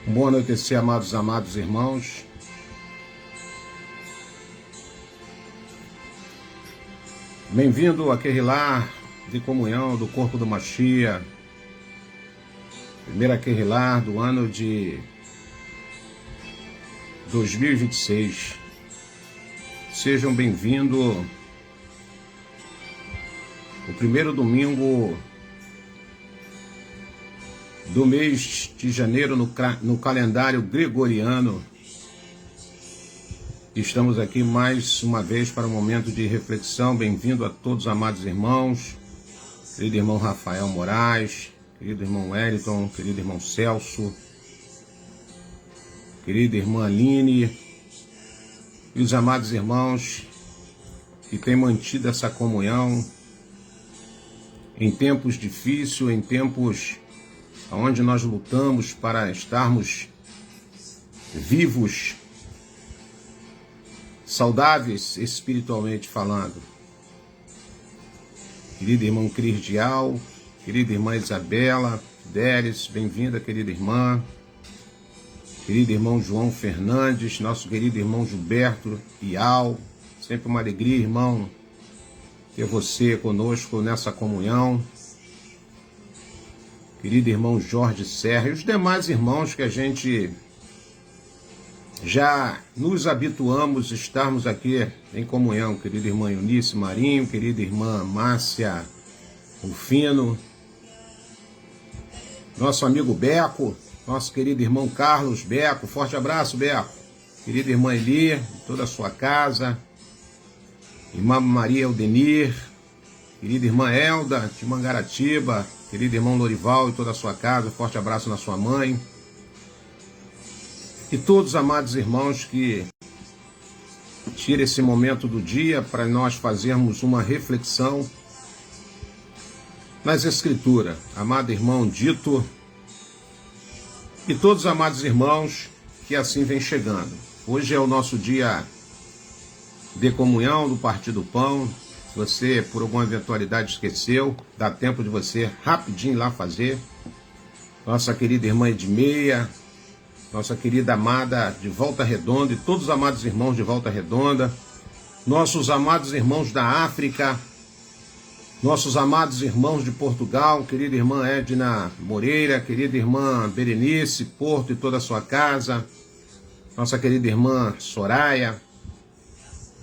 Boa noite, amados irmãos. Bem-vindo àquele lar de comunhão do corpo do Mashiach. Primeiro aquele lar do ano de 2026. Sejam bem-vindos. O primeiro domingo do mês de janeiro no calendário gregoriano. Estamos aqui mais uma vez para um momento de reflexão. Bem-vindo a todos, amados irmãos. Querido irmão Rafael Moraes, querido irmão Wellington, querido irmão Celso, querida irmã Aline e os amados irmãos que têm mantido essa comunhão em tempos difíceis, em tempos onde nós lutamos para estarmos vivos, saudáveis espiritualmente falando. Querido irmão Cris Dial, querida irmã Isabela Deres, bem-vinda, querida irmã. Querido irmão João Fernandes, nosso querido irmão Gilberto Ial, sempre uma alegria, irmão, ter você conosco nessa comunhão. Querido irmão Jorge Serra e os demais irmãos que a gente já nos habituamos a estarmos aqui em comunhão. Querida irmã Eunice Marinho, querida irmã Márcia Rufino, nosso amigo Beco, nosso querido irmão Carlos Beco, forte abraço, Beco. Querida irmã Eli, toda a sua casa, irmã Maria Eldenir, querida irmã Elda de Mangaratiba, querido irmão Lorival e toda a sua casa, forte abraço na sua mãe. E todos os amados irmãos que tiram esse momento do dia para nós fazermos uma reflexão nas Escrituras. Amado irmão Dito e todos os amados irmãos que assim vem chegando. Hoje é o nosso dia de comunhão do Partir do Pão. Se você, por alguma eventualidade, esqueceu, dá tempo de você rapidinho ir lá fazer. Nossa querida irmã Edmeia, nossa querida amada de Volta Redonda e todos os amados irmãos de Volta Redonda, nossos amados irmãos da África, nossos amados irmãos de Portugal, querida irmã Edna Moreira, querida irmã Berenice, Porto e toda a sua casa, nossa querida irmã Soraya,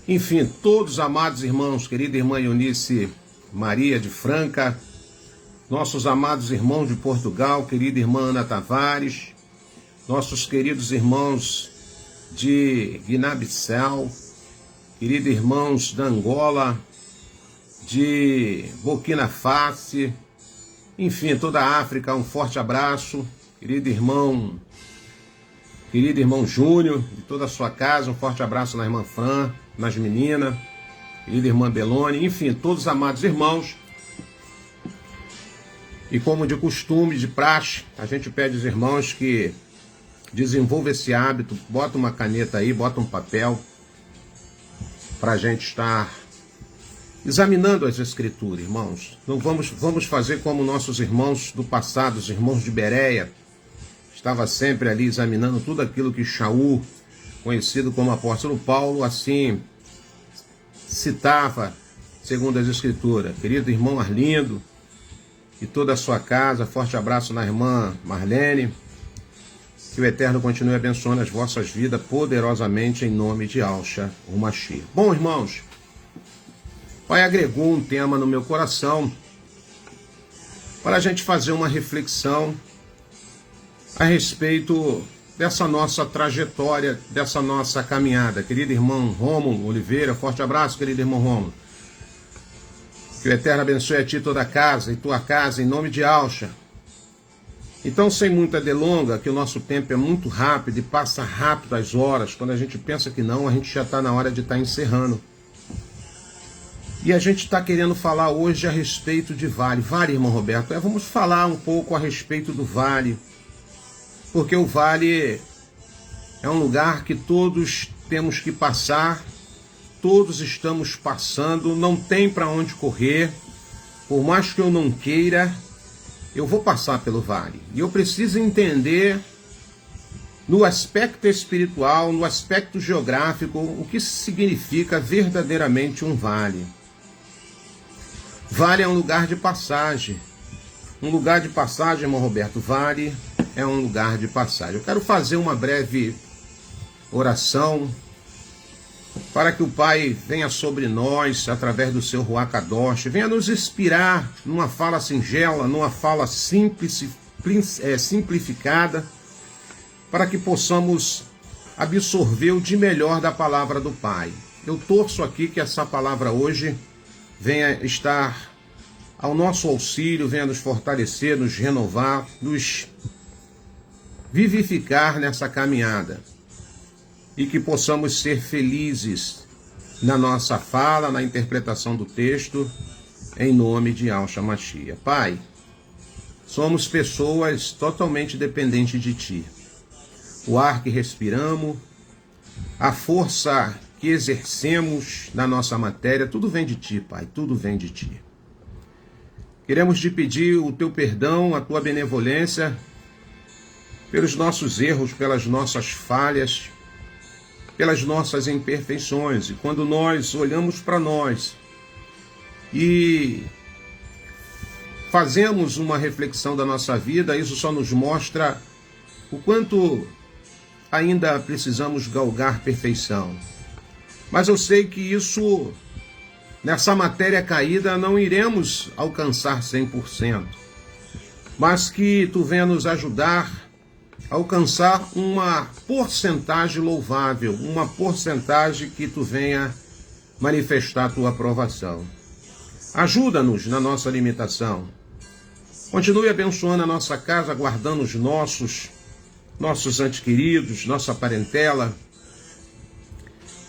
enfim, todos os amados irmãos, querida irmã Eunice Maria de Franca, nossos amados irmãos de Portugal, querida irmã Ana Tavares, nossos queridos irmãos de Guiné-Bissau, queridos irmãos da Angola, de Burkina Faso, enfim, toda a África, um forte abraço, querido irmão Júnior, de toda a sua casa, um forte abraço na irmã Fran, nas meninas, querida irmã Belone, enfim, todos os amados irmãos. E como de costume, de praxe, a gente pede aos irmãos que desenvolvam esse hábito, bota uma caneta aí, bota um papel, para a gente estar examinando as Escrituras, irmãos. Não vamos fazer como nossos irmãos do passado, os irmãos de Bereia, estava sempre ali examinando tudo aquilo que Shaul, conhecido como apóstolo Paulo, assim citava, segundo as Escrituras. Querido irmão Arlindo e toda a sua casa, forte abraço na irmã Marlene, que o Eterno continue abençoando as vossas vidas poderosamente em nome de Alcha, o Mashiach. Bom, irmãos, o Pai agregou um tema no meu coração para a gente fazer uma reflexão a respeito dessa nossa trajetória, dessa nossa caminhada. Querido irmão Rômulo Oliveira, forte abraço, querido irmão Rômulo. Que o Eterno abençoe a ti toda a casa e tua casa, em nome de Alcha. Então, sem muita delonga, que o nosso tempo é muito rápido e passa rápido as horas. Quando a gente pensa que não, a gente já está na hora de estar encerrando. E a gente está querendo falar hoje a respeito de Vale. Vale, irmão Roberto, vamos falar um pouco a respeito do Vale. Porque o Vale é um lugar que todos temos que passar, todos estamos passando, não tem para onde correr. Por mais que eu não queira, eu vou passar pelo vale. E eu preciso entender no aspecto espiritual, no aspecto geográfico, o que significa verdadeiramente um vale. Vale é um lugar de passagem. Um lugar de passagem, irmão Roberto. Vale é um lugar de passagem. Eu quero fazer uma breve oração para que o Pai venha sobre nós, através do seu Ruach Kadosh, venha nos inspirar numa fala singela, numa fala simples, simplificada, para que possamos absorver o de melhor da palavra do Pai. Eu torço aqui que essa palavra hoje venha estar ao nosso auxílio, venha nos fortalecer, nos renovar, nos vivificar nessa caminhada. E que possamos ser felizes na nossa fala, na interpretação do texto, em nome de Yahshua Mashiach. Pai, somos pessoas totalmente dependentes de Ti. O ar que respiramos, a força que exercemos na nossa matéria, tudo vem de Ti, Pai, tudo vem de Ti. Queremos te pedir o Teu perdão, a Tua benevolência, pelos nossos erros, pelas nossas falhas, pelas nossas imperfeições. E quando nós olhamos para nós e fazemos uma reflexão da nossa vida, isso só nos mostra o quanto ainda precisamos galgar perfeição. Mas eu sei que isso, nessa matéria caída, não iremos alcançar 100%, mas que Tu venha nos ajudar a alcançar uma porcentagem louvável, uma porcentagem que Tu venha manifestar a Tua aprovação. Ajuda-nos na nossa limitação. Continue abençoando a nossa casa, guardando os nossos entes queridos, nossa parentela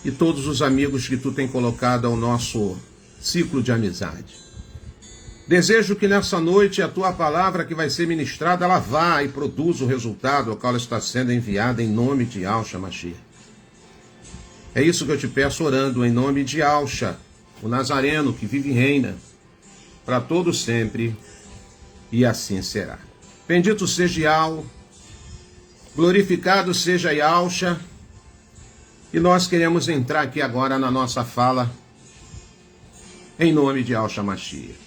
e todos os amigos que Tu tem colocado ao nosso ciclo de amizade. Desejo que nessa noite a Tua palavra que vai ser ministrada, ela vá e produza o resultado ao qual ela está sendo enviada em nome de Yahshua Mashiach. É isso que eu te peço orando em nome de Yahshua, o Nazareno que vive e reina para todo sempre, e assim será. Bendito seja Yahweh, glorificado seja Yahshua, e nós queremos entrar aqui agora na nossa fala em nome de Yahshua Mashiach.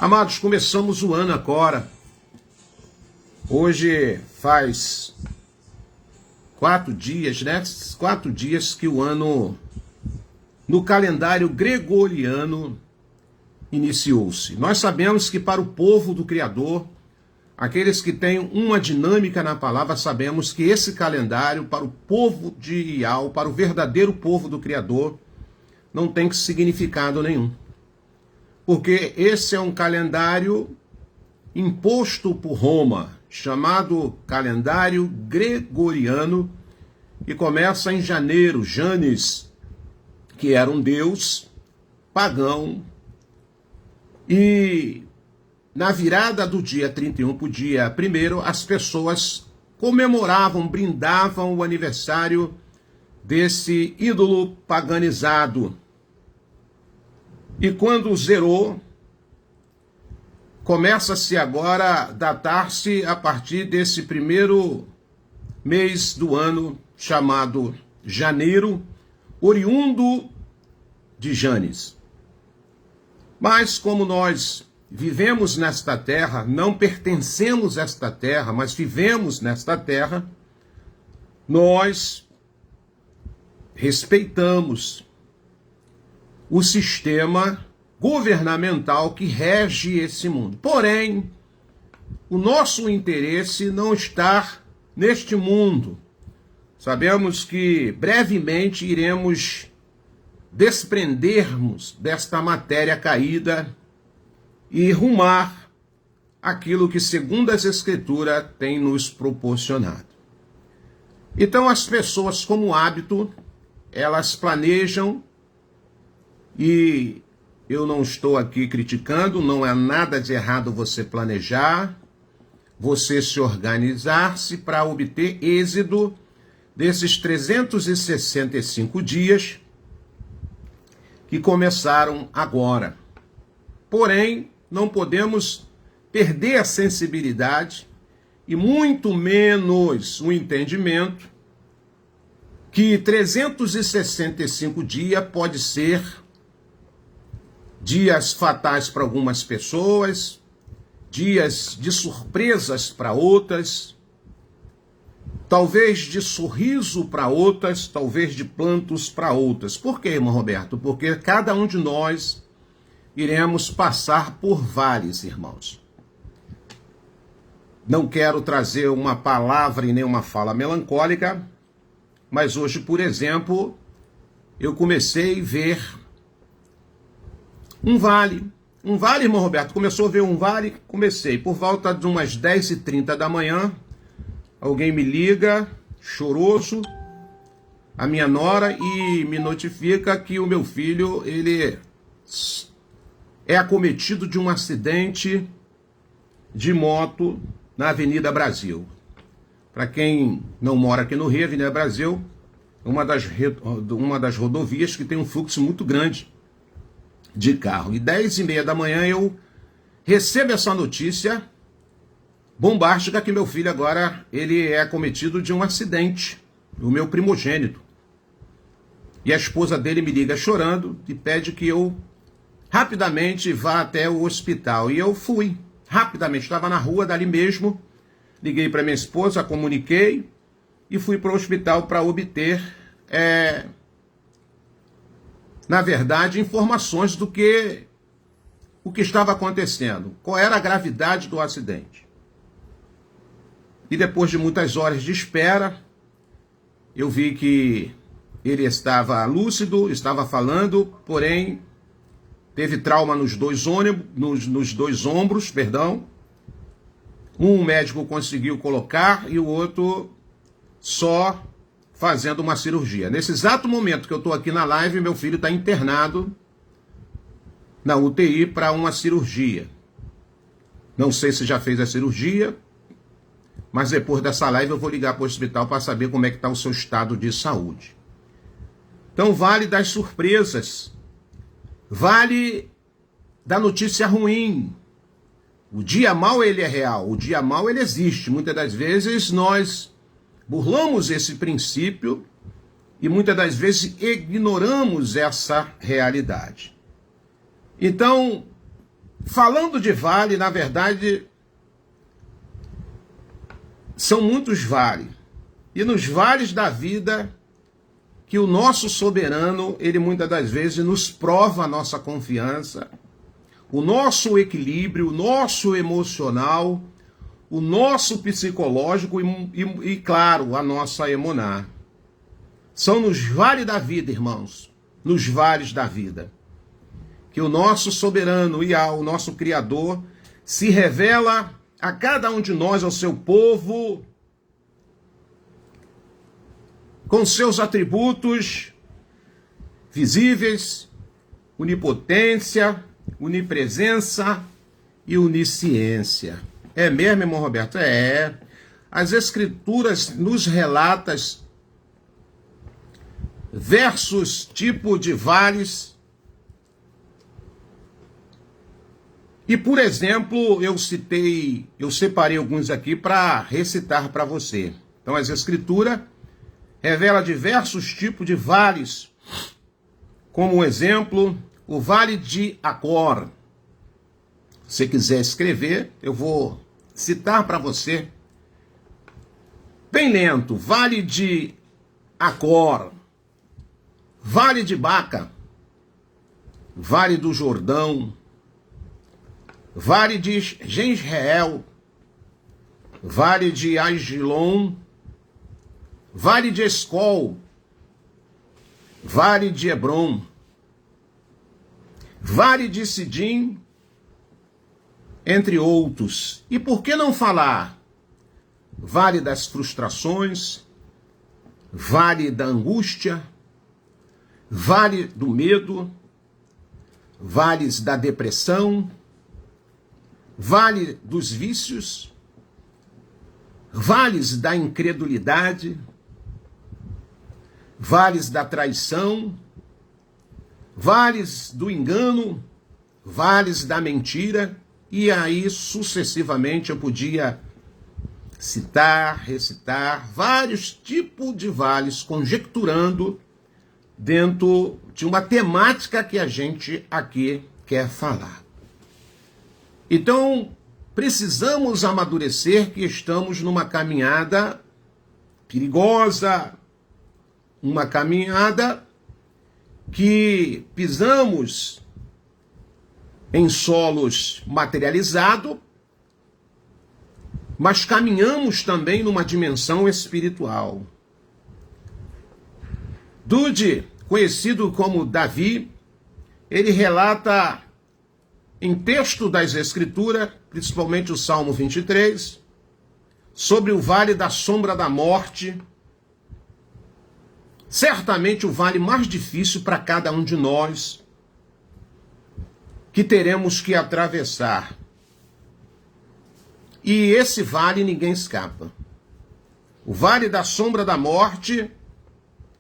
Amados, começamos o ano agora. Hoje faz 4 dias, né? 4 dias que o ano, no calendário gregoriano, iniciou-se. Nós sabemos que para o povo do Criador, aqueles que têm uma dinâmica na palavra, sabemos que esse calendário, para o povo de Yahweh, para o verdadeiro povo do Criador, não tem significado nenhum. Porque esse é um calendário imposto por Roma, chamado calendário gregoriano, que começa em janeiro. Janes, que era um deus pagão, e na virada do dia 31 para o dia 1º, as pessoas comemoravam, brindavam o aniversário desse ídolo paganizado. E quando zerou, começa-se agora a datar-se a partir desse primeiro mês do ano, chamado janeiro, oriundo de Janes. Mas como nós vivemos nesta terra, não pertencemos a esta terra, mas vivemos nesta terra, nós respeitamos o sistema governamental que rege esse mundo. Porém, o nosso interesse não está neste mundo. Sabemos que brevemente iremos desprendermos desta matéria caída e rumar aquilo que, segundo as Escrituras, tem nos proporcionado. Então, as pessoas, como hábito, elas planejam, e eu não estou aqui criticando, não é nada de errado você planejar, você se organizar-se para obter êxito desses 365 dias que começaram agora. Porém, não podemos perder a sensibilidade e muito menos o entendimento que 365 dias pode ser dias fatais para algumas pessoas, dias de surpresas para outras, talvez de sorriso para outras, talvez de plantos para outras. Por quê, irmão Roberto? Porque cada um de nós iremos passar por vales, irmãos. Não quero trazer uma palavra e nem uma fala melancólica, mas hoje, por exemplo, eu comecei a ver um vale. Um vale, irmão Roberto, começou a ver um vale, comecei. Por volta de umas 10h30 da manhã, alguém me liga, choroso, a minha nora, e me notifica que o meu filho, ele é acometido de um acidente de moto na Avenida Brasil. Para quem não mora aqui no Rio, a Avenida Brasil é uma das rodovias que tem um fluxo muito grande de carro. E 10h30 da manhã eu recebo essa notícia bombástica que meu filho agora ele é acometido de um acidente, o meu primogênito. E a esposa dele me liga chorando e pede que eu rapidamente vá até o hospital. E eu fui, rapidamente, estava na rua dali mesmo, liguei para minha esposa, comuniquei e fui para o hospital para obter, na verdade, informações do que o que estava acontecendo, qual era a gravidade do acidente. E depois de muitas horas de espera, eu vi que ele estava lúcido, estava falando, porém teve trauma nos dois ombros. Um médico conseguiu colocar e o outro só fazendo uma cirurgia. Nesse exato momento que eu estou aqui na live, meu filho está internado na UTI para uma cirurgia. Não sei se já fez a cirurgia, mas depois dessa live eu vou ligar para o hospital para saber como é que está o seu estado de saúde. Então vale das surpresas, vale da notícia ruim. O dia mau ele é real, o dia mau ele existe. Muitas das vezes nós burlamos esse princípio e muitas das vezes ignoramos essa realidade. Então, falando de vale, na verdade, são muitos vales. E nos vales da vida, que o nosso soberano, ele muitas das vezes nos prova a nossa confiança, o nosso equilíbrio, o nosso emocional, o nosso psicológico e claro, a nossa emuná. São nos vales da vida, irmãos, nos vales da vida, que o nosso soberano e o nosso Criador se revela a cada um de nós, ao seu povo, com seus atributos visíveis, onipotência, onipresença e onisciência. É mesmo, irmão Roberto? É. As Escrituras nos relatam versos tipo de vales. E, por exemplo, eu separei alguns aqui para recitar para você. Então, as Escrituras revelam diversos tipos de vales, como exemplo, o Vale de Acor. Se você quiser escrever, eu vou citar para você, bem lento: Vale de Acor, Vale de Baca, Vale do Jordão, Vale de Jezreel, Vale de Aigilon, Vale de Escol, Vale de Hebron, Vale de Sidim, entre outros. E por que não falar Vale das Frustrações, Vale da Angústia, Vale do Medo, Vales da Depressão, Vale dos Vícios, Vales da Incredulidade, Vales da Traição, Vales do Engano, Vales da Mentira, e aí sucessivamente eu podia citar, recitar vários tipos de vales, conjecturando dentro de uma temática que a gente aqui quer falar. Então, precisamos amadurecer que estamos numa caminhada perigosa, uma caminhada que pisamos em solos materializados, mas caminhamos também numa dimensão espiritual. Dude, conhecido como Davi, ele relata em texto das Escrituras, principalmente o Salmo 23, sobre o vale da sombra da morte, certamente o vale mais difícil para cada um de nós, que teremos que atravessar. E esse vale ninguém escapa. O vale da sombra da morte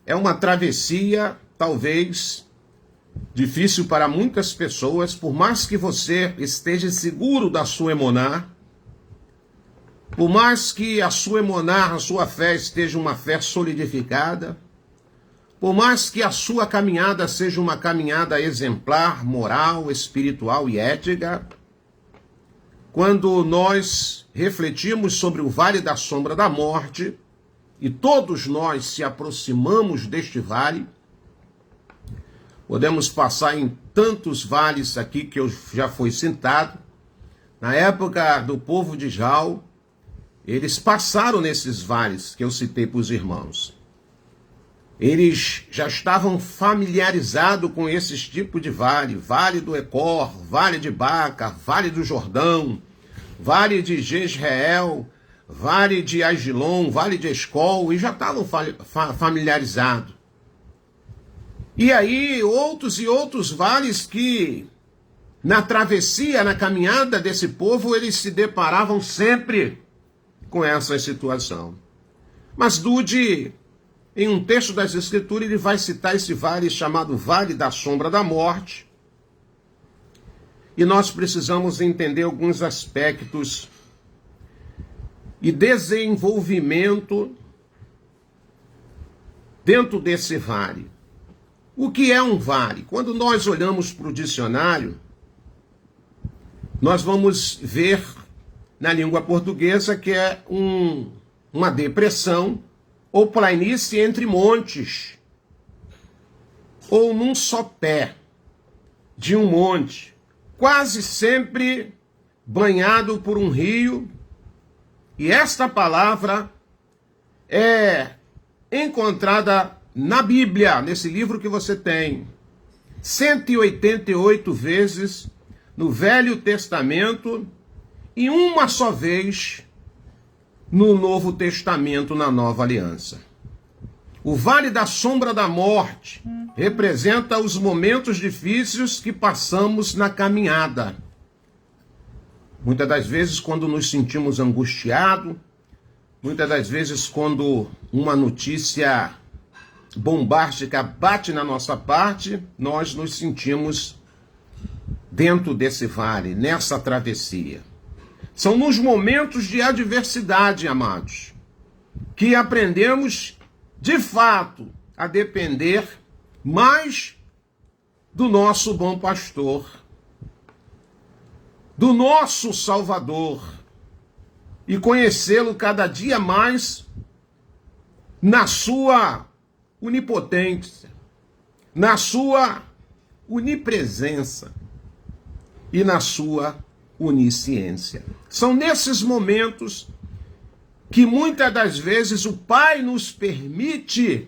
é uma travessia, talvez, difícil para muitas pessoas, por mais que você esteja seguro da sua emuná, por mais que a sua emuná, a sua fé esteja uma fé solidificada, por mais que a sua caminhada seja uma caminhada exemplar, moral, espiritual e ética, quando nós refletimos sobre o vale da sombra da morte, e todos nós se aproximamos deste vale, podemos passar em tantos vales aqui que eu já fui citado. Na época do povo de Israel, eles passaram nesses vales que eu citei para os irmãos. Eles já estavam familiarizados com esses tipos de vale. Vale do Ecor, Vale de Baca, Vale do Jordão, Vale de Jezreel, Vale de Agilon, Vale de Escol, e já estavam familiarizados. E aí, outros e outros vales que, na travessia, na caminhada desse povo, eles se deparavam sempre com essa situação. Mas Dude, em um texto das Escrituras, ele vai citar esse vale chamado Vale da Sombra da Morte. E nós precisamos entender alguns aspectos e desenvolvimento dentro desse vale. O que é um vale? Quando nós olhamos para o dicionário, nós vamos ver na língua portuguesa que é uma depressão ou planície entre montes, ou num só pé de um monte, quase sempre banhado por um rio. E esta palavra é encontrada na Bíblia, nesse livro que você tem, 188 vezes no Velho Testamento e uma só vez no Novo Testamento, na Nova Aliança. O Vale da Sombra da Morte representa os momentos difíceis que passamos na caminhada. Muitas das vezes quando nos sentimos angustiados, muitas das vezes quando uma notícia bombástica bate na nossa parte, nós nos sentimos dentro desse vale, nessa travessia. São nos momentos de adversidade, amados, que aprendemos, de fato, a depender mais do nosso bom pastor, do nosso Salvador, e conhecê-lo cada dia mais na sua onipotência, na sua onipresença e na sua onisciência. São nesses momentos que muitas das vezes o Pai nos permite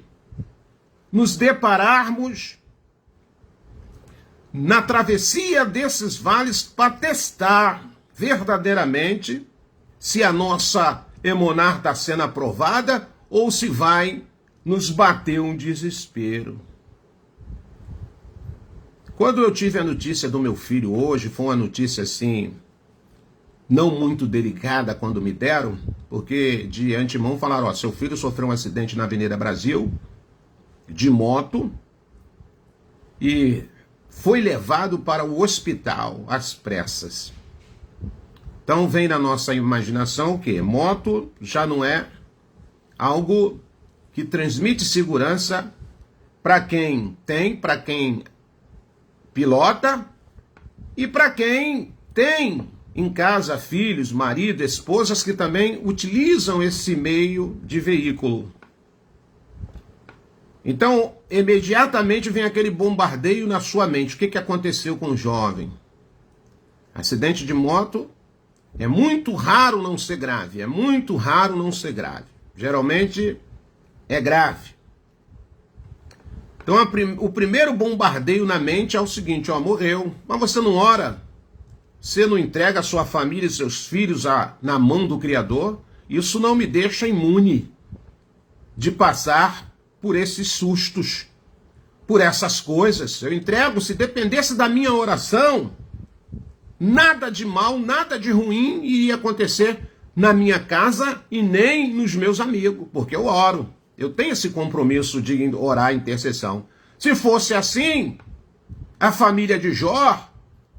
nos depararmos na travessia desses vales para testar verdadeiramente se a nossa emuná está sendo aprovada ou se vai nos bater um desespero. Quando eu tive a notícia do meu filho hoje, foi uma notícia assim, não muito delicada quando me deram, porque de antemão falaram, ó, seu filho sofreu um acidente na Avenida Brasil, de moto, e foi levado para o hospital às pressas. Então vem na nossa imaginação o quê? Moto já não é algo que transmite segurança para quem tem, para quem pilota e para quem tem em casa filhos, marido, esposas que também utilizam esse meio de veículo. Então, imediatamente vem aquele bombardeio na sua mente. O que aconteceu com o jovem? Acidente de moto é muito raro não ser grave. É muito raro não ser grave. Geralmente é grave. Então, o primeiro bombardeio na mente é o seguinte: ó, morreu. Mas você não ora. Você não entrega a sua família e seus filhos na mão do Criador. Isso não me deixa imune de passar por esses sustos, por essas coisas. Eu entrego, se dependesse da minha oração, nada de mal, nada de ruim iria acontecer na minha casa e nem nos meus amigos, porque eu oro. Eu tenho esse compromisso de orar intercessão. Se fosse assim, a família de Jó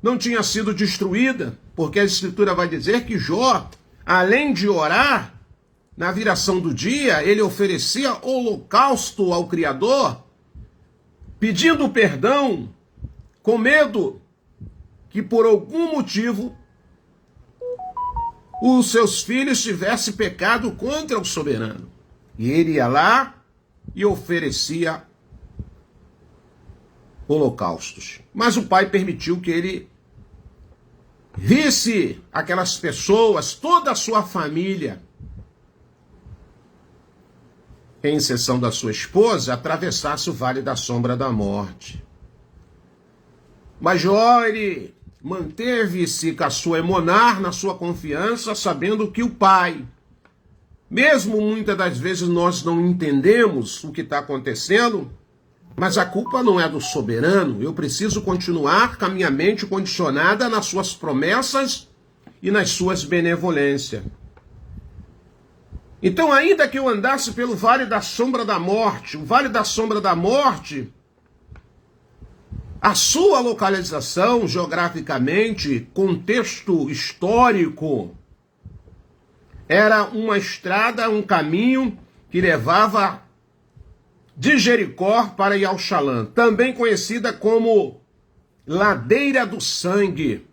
não tinha sido destruída, porque a Escritura vai dizer que Jó, além de orar, na viração do dia, ele oferecia holocausto ao Criador, pedindo perdão, com medo que por algum motivo os seus filhos tivessem pecado contra o soberano. E ele ia lá e oferecia holocaustos. Mas o pai permitiu que ele visse aquelas pessoas, toda a sua família, em exceção da sua esposa, atravessasse o vale da sombra da morte. Mas Jó, ele manteve-se com a sua emunar, na sua confiança, sabendo que o pai, mesmo muitas das vezes nós não entendemos o que está acontecendo, mas a culpa não é do soberano. Eu preciso continuar com a minha mente condicionada nas suas promessas e nas suas benevolências. Então, ainda que eu andasse pelo vale da sombra da morte, o vale da sombra da morte, a sua localização geograficamente, contexto histórico, era uma estrada, um caminho que levava de Jericó para Yalxalã, também conhecida como Ladeira do Sangue.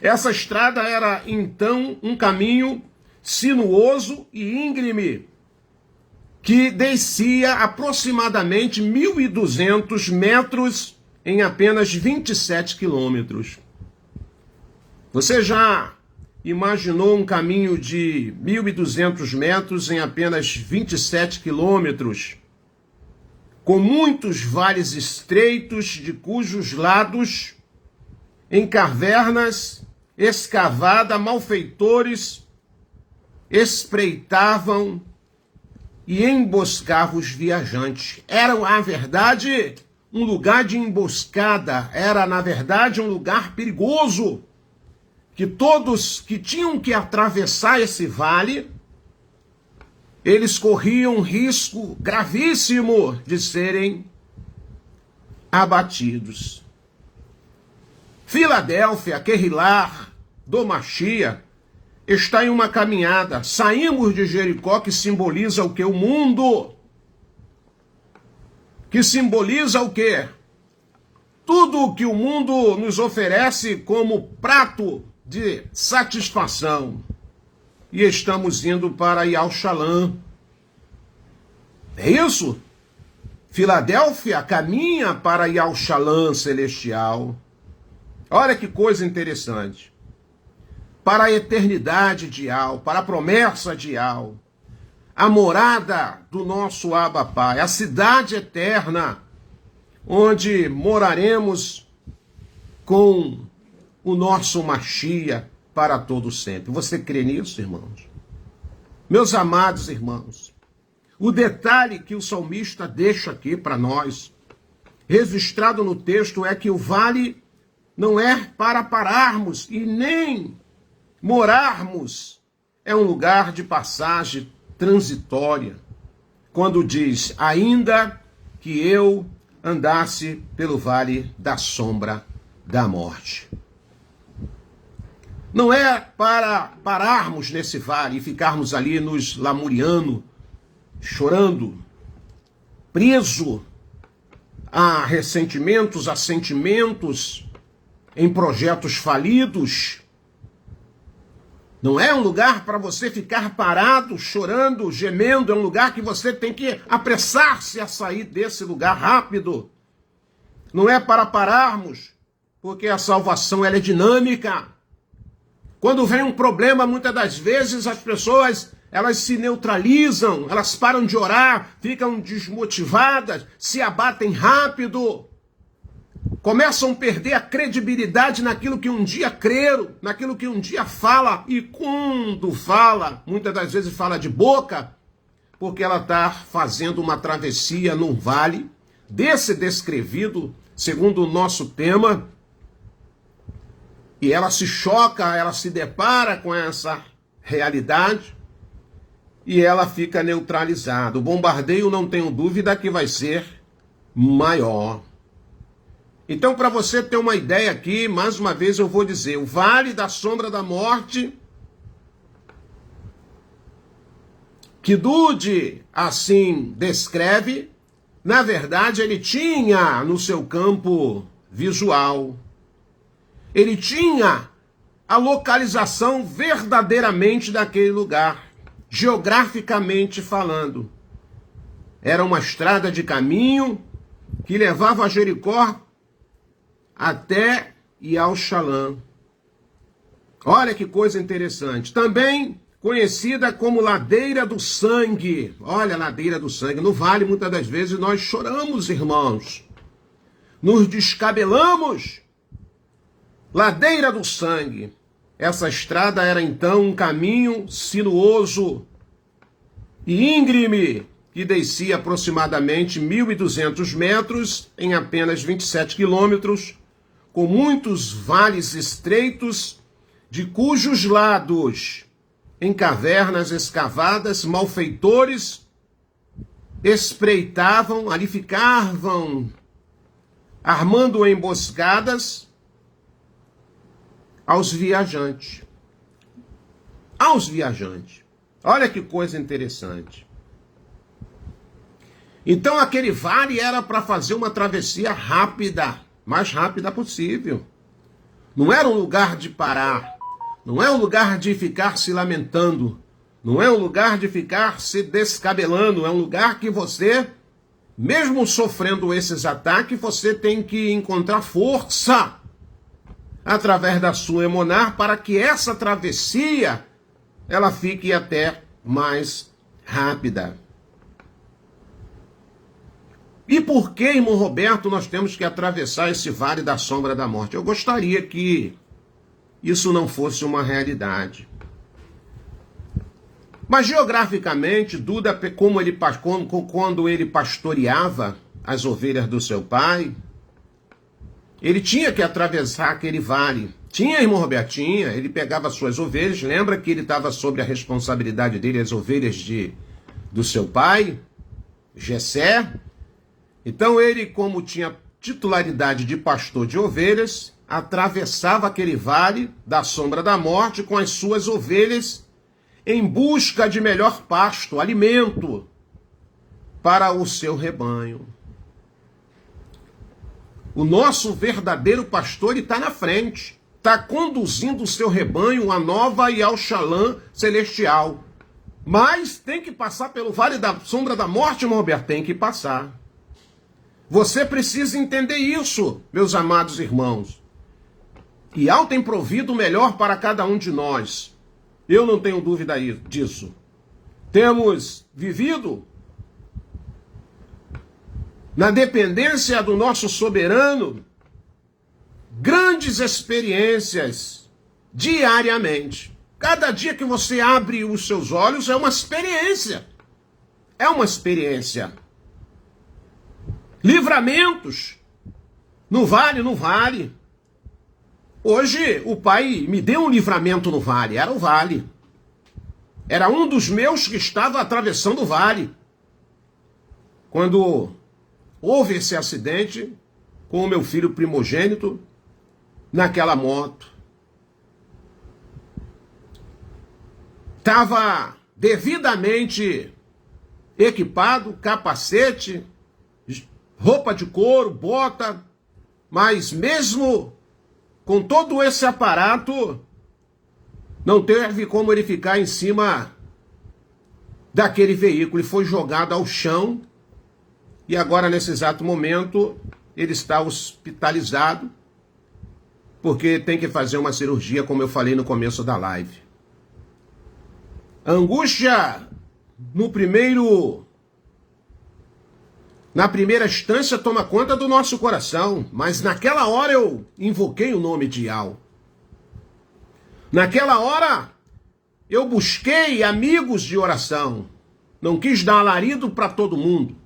Essa estrada era, então, um caminho sinuoso e íngreme, que descia aproximadamente 1.200 metros em apenas 27 quilômetros. Você já imaginou um caminho de 1.200 metros em apenas 27 quilômetros, com muitos vales estreitos, de cujos lados, em cavernas escavadas, malfeitores espreitavam e emboscavam os viajantes. Era, na verdade, um lugar de emboscada. Era, na verdade, um lugar perigoso, que todos que tinham que atravessar esse vale, eles corriam um risco gravíssimo de serem abatidos. Filadélfia, Querilar, Domachia, está em uma caminhada. Saímos de Jericó, que simboliza o quê? O mundo. Que simboliza o quê? Tudo o que o mundo nos oferece como prato de satisfação. E estamos indo para Yalxalã. É isso? Filadélfia caminha para Yalxalã celestial. Olha que coisa interessante. Para a eternidade de Yal, para a promessa de Yal, a morada do nosso Abba Pai, a cidade eterna, onde moraremos com o nosso Machia para todo sempre. Você crê nisso, irmãos? Meus amados irmãos, o detalhe que o salmista deixa aqui para nós, registrado no texto, é que o vale não é para pararmos e nem morarmos. É um lugar de passagem transitória. Quando diz, ainda que eu andasse pelo vale da sombra da morte. Não é para pararmos nesse vale e ficarmos ali nos lamuriando, chorando, preso a ressentimentos, a sentimentos, em projetos falidos. Não é um lugar para você ficar parado, chorando, gemendo. É um lugar que você tem que apressar-se a sair desse lugar rápido. Não é para pararmos, porque a salvação ela é dinâmica. Quando vem um problema, muitas das vezes as pessoas elas se neutralizam, elas param de orar, ficam desmotivadas, se abatem rápido. Começam a perder a credibilidade naquilo que um dia creram, naquilo que um dia fala. E quando fala, muitas das vezes fala de boca, porque ela está fazendo uma travessia num vale, desse descrevido, segundo o nosso tema, e ela se choca, ela se depara com essa realidade, e ela fica neutralizada. O bombardeio, não tenho dúvida, que vai ser maior. Então, para você ter uma ideia aqui, mais uma vez eu vou dizer, o Vale da Sombra da Morte, que Dude assim descreve, na verdade ele tinha no seu campo visual, ele tinha a localização verdadeiramente daquele lugar, geograficamente falando. Era uma estrada de caminho que levava a Jericó até Yal-Shalã. Olha que coisa interessante. Também conhecida como Ladeira do Sangue. Olha, Ladeira do Sangue. No vale, muitas das vezes, nós choramos, irmãos. Nos descabelamos. Ladeira do Sangue. Essa estrada era, então, um caminho sinuoso e íngreme, que descia aproximadamente 1.200 metros em apenas 27 quilômetros, com muitos vales estreitos, de cujos lados, em cavernas escavadas, malfeitores espreitavam, ali ficavam, armando emboscadas aos viajantes. Aos viajantes. Olha que coisa interessante. Então aquele vale era para fazer uma travessia rápida, mais rápida possível. Não era um lugar de parar, não é um lugar de ficar se lamentando, não é um lugar de ficar se descabelando, é um lugar que você, mesmo sofrendo esses ataques, você tem que encontrar força através da sua emuná para que essa travessia ela fique até mais rápida. E por que, irmão Roberto, nós temos que atravessar esse vale da sombra da morte? Eu gostaria que isso não fosse uma realidade. Mas geograficamente, Duda, quando ele pastoreava as ovelhas do seu pai, ele tinha que atravessar aquele vale. Tinha, irmão Roberto? Tinha. Ele pegava suas ovelhas, lembra que ele estava sob a responsabilidade dele, as ovelhas do seu pai, Jessé. Então ele, como tinha titularidade de pastor de ovelhas, atravessava aquele vale da sombra da morte com as suas ovelhas em busca de melhor pasto, alimento para o seu rebanho. O nosso verdadeiro pastor está na frente, está conduzindo o seu rebanho a nova Yal-Shalã celestial. Mas tem que passar pelo vale da sombra da morte, irmão Roberto, tem que passar. Você precisa entender isso, meus amados irmãos. E Yal tem provido o melhor para cada um de nós. Eu não tenho dúvida disso. Temos vivido na dependência do nosso soberano grandes experiências diariamente. Cada dia que você abre os seus olhos é uma experiência. É uma experiência. Livramentos. No vale. Hoje o pai me deu um livramento no vale. Era o vale. Era um dos meus que estava atravessando o vale. Quando houve esse acidente com o meu filho primogênito naquela moto. estava devidamente equipado, capacete, roupa de couro, bota, mas mesmo com todo esse aparato, não teve como ele ficar em cima daquele veículo. Ele foi jogado ao chão e agora, nesse exato momento, ele está hospitalizado porque tem que fazer uma cirurgia, como eu falei no começo da live. A angústia, na primeira instância, toma conta do nosso coração, mas naquela hora eu invoquei o nome de Yahweh. Naquela hora, eu busquei amigos de oração. Não quis dar alarido para todo mundo,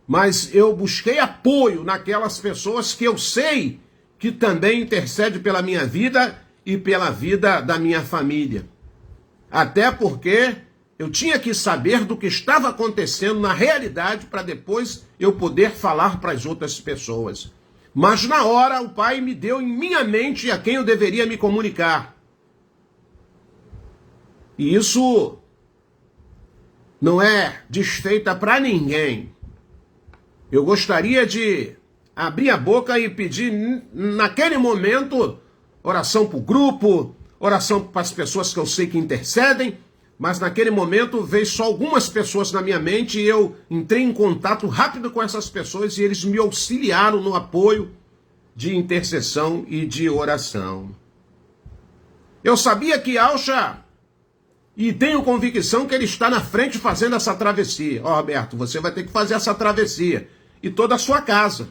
mas eu busquei apoio naquelas pessoas que eu sei que também intercedem pela minha vida e pela vida da minha família. Até porque eu tinha que saber do que estava acontecendo na realidade para depois eu poder falar para as outras pessoas. Mas na hora o Pai me deu em minha mente a quem eu deveria me comunicar. E isso não é desfeita para ninguém. Eu gostaria de abrir a boca e pedir naquele momento oração para o grupo, oração para as pessoas que eu sei que intercedem, mas naquele momento veio só algumas pessoas na minha mente e eu entrei em contato rápido com essas pessoas e eles me auxiliaram no apoio de intercessão e de oração. Eu sabia que Alcha, e tenho convicção que ele está na frente fazendo essa travessia. Ó, Roberto, você vai ter que fazer essa travessia. E toda a sua casa.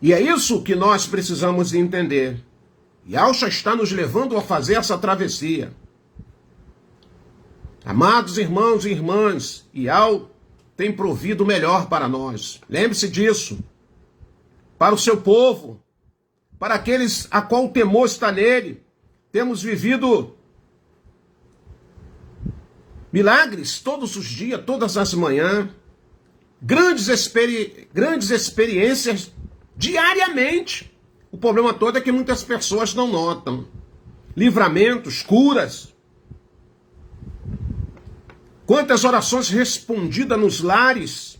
E é isso que nós precisamos entender. E Alcha está nos levando a fazer essa travessia. Amados irmãos e irmãs, Yahweh tem provido o melhor para nós. Lembre-se disso. Para o seu povo, para aqueles a qual o temor está nele. Temos vivido milagres todos os dias, todas as manhãs. Grandes experiências diariamente. O problema todo é que muitas pessoas não notam. Livramentos, curas. Quantas orações respondidas nos lares.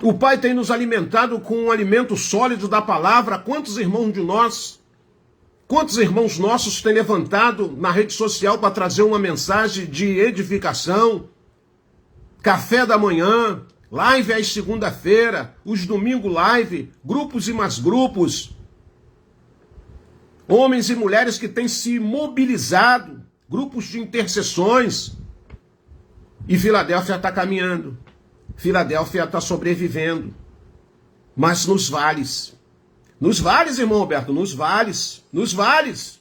O Pai tem nos alimentado com um alimento sólido da palavra. Quantos irmãos nossos têm levantado na rede social para trazer uma mensagem de edificação? Café da manhã, live às segunda-feira, os domingos live, grupos e mais grupos. Homens e mulheres que têm se mobilizado, grupos de intercessões. E Filadélfia está caminhando. Filadélfia está sobrevivendo. Mas nos vales. Nos vales, irmão Roberto, nos vales. Nos vales.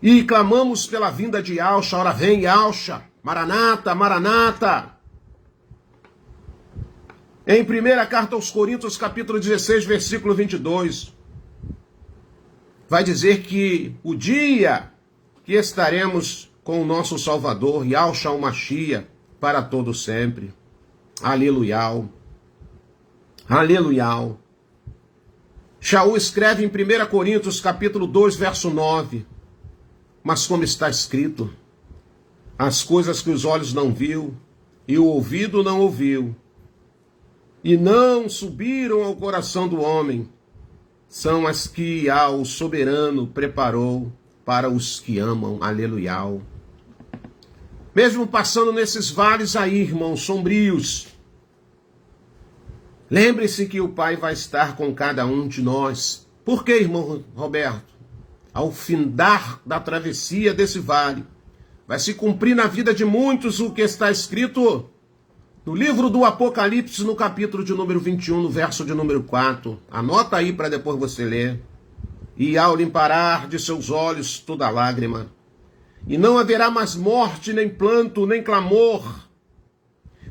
E clamamos pela vinda de Alcha. Ora vem, Alcha. Maranata, Maranata. Em primeira carta aos Coríntios, capítulo 16, versículo 22, vai dizer que o dia que estaremos com o nosso Salvador, Yahshua o Mashiach, para todo sempre. Aleluia. Aleluia. Shaul escreve em 1 Coríntios, capítulo 2, verso 9, mas como está escrito, as coisas que os olhos não viu, e o ouvido não ouviu, e não subiram ao coração do homem, são as que o soberano preparou para os que amam. Aleluia. Mesmo passando nesses vales aí, irmãos, sombrios, lembre-se que o Pai vai estar com cada um de nós. Por que, irmão Roberto? Ao findar da travessia desse vale, vai se cumprir na vida de muitos o que está escrito no livro do Apocalipse, no capítulo de número 21, no verso de número 4. Anota aí para depois você ler. E ao limpará de seus olhos toda lágrima, e não haverá mais morte, nem planto, nem clamor,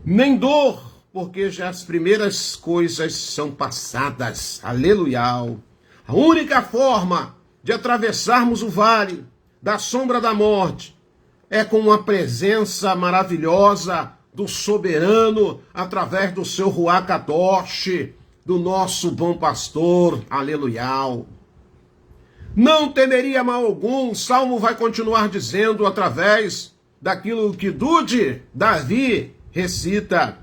nem dor, porque já as primeiras coisas são passadas. Aleluia. A única forma de atravessarmos o vale da sombra da morte é com a presença maravilhosa do soberano, através do seu Ruach Kadosh, do nosso bom pastor. Aleluia. não temeria mal algum. O Salmo vai continuar dizendo através daquilo que Davi recita,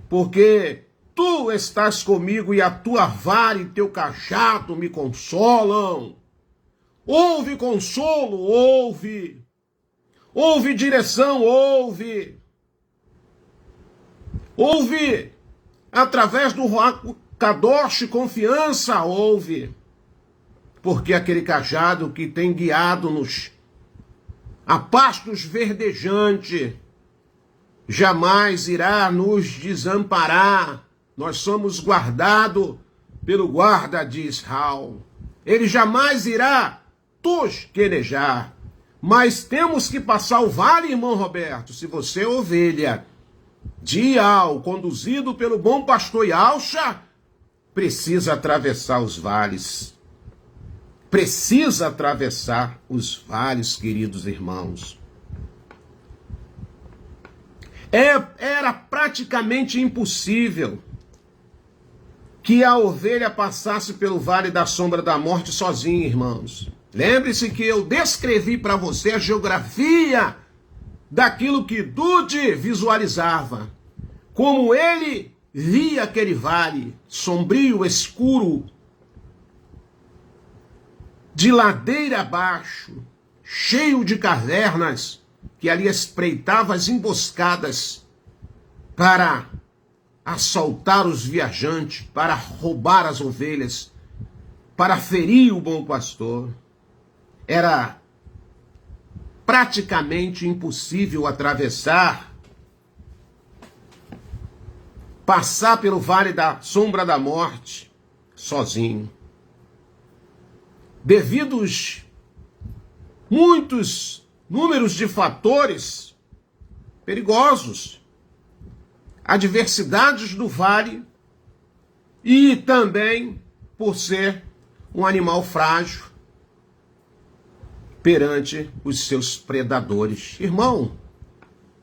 porque tu estás comigo e a tua vara e teu cajado me consolam. Ouve consolo, ouve. Ouve direção, ouve. Ouve através do Ruach Kadosh, confiança, ouve. Porque aquele cajado que tem guiado-nos a pastos verdejantes jamais irá nos desamparar. Nós somos guardados pelo guarda de Israel. Ele jamais irá tosquenejar. Mas temos que passar o vale, irmão Roberto. Se você é ovelha de Ial, conduzido pelo bom pastor Yalcha, precisa atravessar os vales. Precisa atravessar os vales, queridos irmãos. Era praticamente impossível que a ovelha passasse pelo vale da sombra da morte sozinha, irmãos. Lembre-se que eu descrevi para você a geografia daquilo que Dude visualizava. Como ele via aquele vale sombrio, escuro, de ladeira abaixo, cheio de cavernas, que ali espreitava as emboscadas para assaltar os viajantes, para roubar as ovelhas, para ferir o bom pastor. Era praticamente impossível passar pelo vale da sombra da morte sozinho. Devidos muitos números de fatores perigosos, adversidades do vale e também por ser um animal frágil perante os seus predadores. Irmão,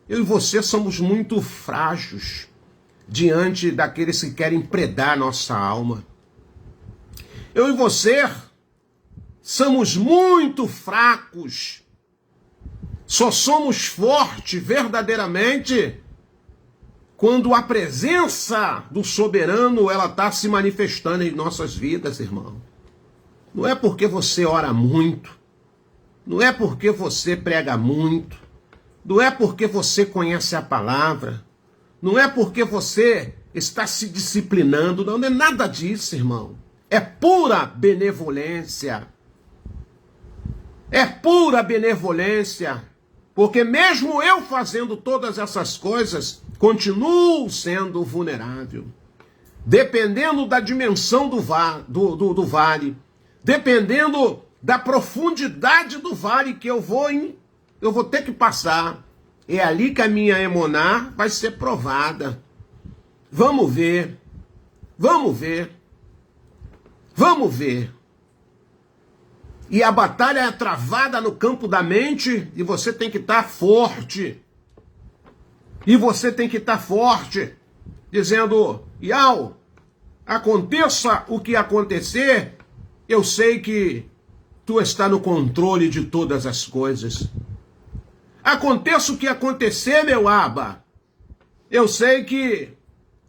eu e você somos muito frágeis diante daqueles que querem predar nossa alma. Eu e você somos muito fracos. Só somos fortes verdadeiramente quando a presença do soberano ela está se manifestando em nossas vidas, irmão. Não é porque você ora muito, não é porque você prega muito, não é porque você conhece a palavra, não é porque você está se disciplinando, não é nada disso, irmão. É pura benevolência. É pura benevolência. Porque mesmo eu fazendo todas essas coisas, continuo sendo vulnerável. Dependendo da dimensão do vale, dependendo da profundidade do vale que eu vou ter que passar, é ali que a minha emuná vai ser provada. Vamos ver, vamos ver, vamos ver. E a batalha é travada no campo da mente e você tem que estar forte. E você tem que estar forte, dizendo, Ial, aconteça o que acontecer, eu sei que tu está no controle de todas as coisas. Aconteça o que acontecer, meu Aba, eu sei que